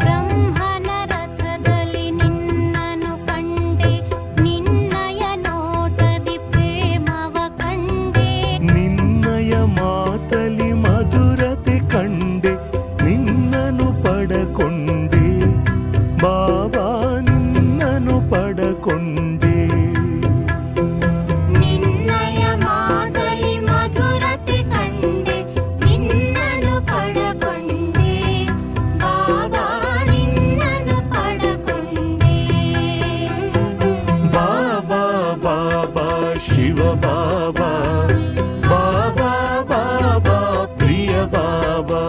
ಬ್ರಹ್ಮನ ರಥದಲ್ಲಿ ನಿನ್ನನ್ನು ಕಂಡೆ, ನಿನ್ನಯ ನೋಟದಿ ಪ್ರೇಮವ ಕಂಡೆ. ನಿನ್ನಯ ಮಾತಲಿ ಮಧುರತೆ ಕಂಡೆ, ನಿನ್ನನ್ನು ಪಡಕೊಂಡೆ ಬಾಬಾ, ನಿನ್ನನ್ನು ಪಡಕೊಂಡೆ. ನಿನ್ನಯ ಮಾತಲಿ ಮಧುರತೆ ಕಂಡೆ, ನಿನ್ನನ್ನು ಪಡಕೊಂಡೆ ಬಾಬಾ, ನಿನ್ನನ್ನು ಪಡಕೊಂಡೆ. ಬಾಬಾ ಬಾಬಾ ಶಿವ ಬಾಬಾ, ಬಾಬಾ ಬಾಬಾ ಪ್ರಿಯ ಬಾಬಾ.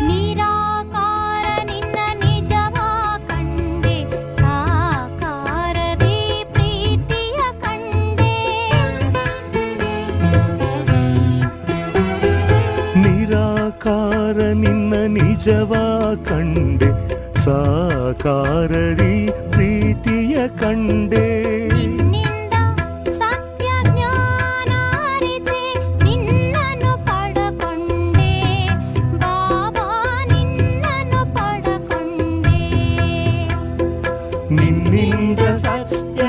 ನಿರಾಕಾರ ನಿನ್ನ ನಿಜವ ಕಂಡೆ, ಸಾಕಾರದಿ ಪ್ರೀತಿಯ ಕಂಡೆ. ನಿರಾಕಾರ ನಿನ್ನ ನಿಜವ ಕಂಡೆ, ಸಾಕಾರದಿ ಪ್ರೀತಿಯ ಕಂಡೆ. ನಿನ್ನಿಂದ ಸತ್ಯ ಜ್ಞಾನ ಅರಿತೆ ನಿನ್ನನ್ನು ಪಡಕೊಂಡೆ ಬಾಬಾ, ನಿನ್ನನ್ನು ಪಡಕೊಂಡೆ. ನಿನ್ನಿಂದ ಸತ್ಯ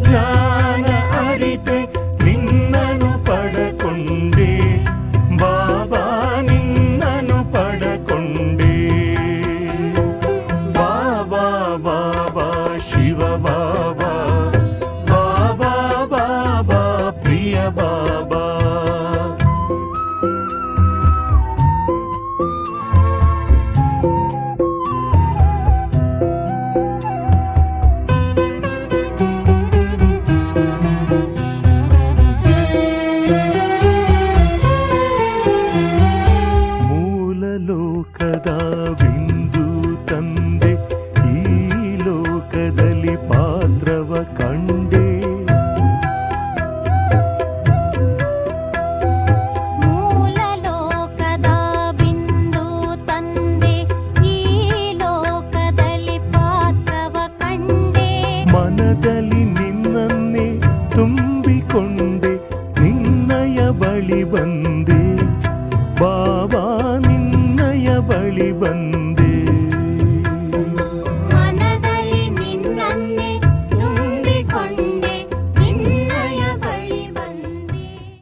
ಜ್ಞಾನ ಅರಿತೆ ನಿನ್ನನ್ನು ಪಡಕೊಂಡೆ ಬಾಬಾ, ನಿನ್ನನ್ನು ಪಡಕೊಂಡೆ. ಬಾಬಾ ಬಾಬಾ ಶಿವ ಬಾಬಾ, ಬಾಬಾ ಬಾಬಾ ಪ್ರಿಯ ಬಾಬಾ. ಮೂಲ ಲೋಕದ ಬಿಂದು ತಂದೆ, ಈ ಲೋಕದಲ್ಲಿ ಪಾತ್ರವ ಕಂಡೆ. ಮೂಲ ಲೋಕದ ಬಿಂದು ತಂದೆ, ಈ ಲೋಕದಲ್ಲಿ ಪಾತ್ರವ ಕಂಡೆ. ಮನದಲ್ಲಿ ನಿನ್ನನ್ನೇ ತುಂಬಿಕೊಂಡೆ, ನಿನ್ನಯ ಬಳಿ ಬಂದೆ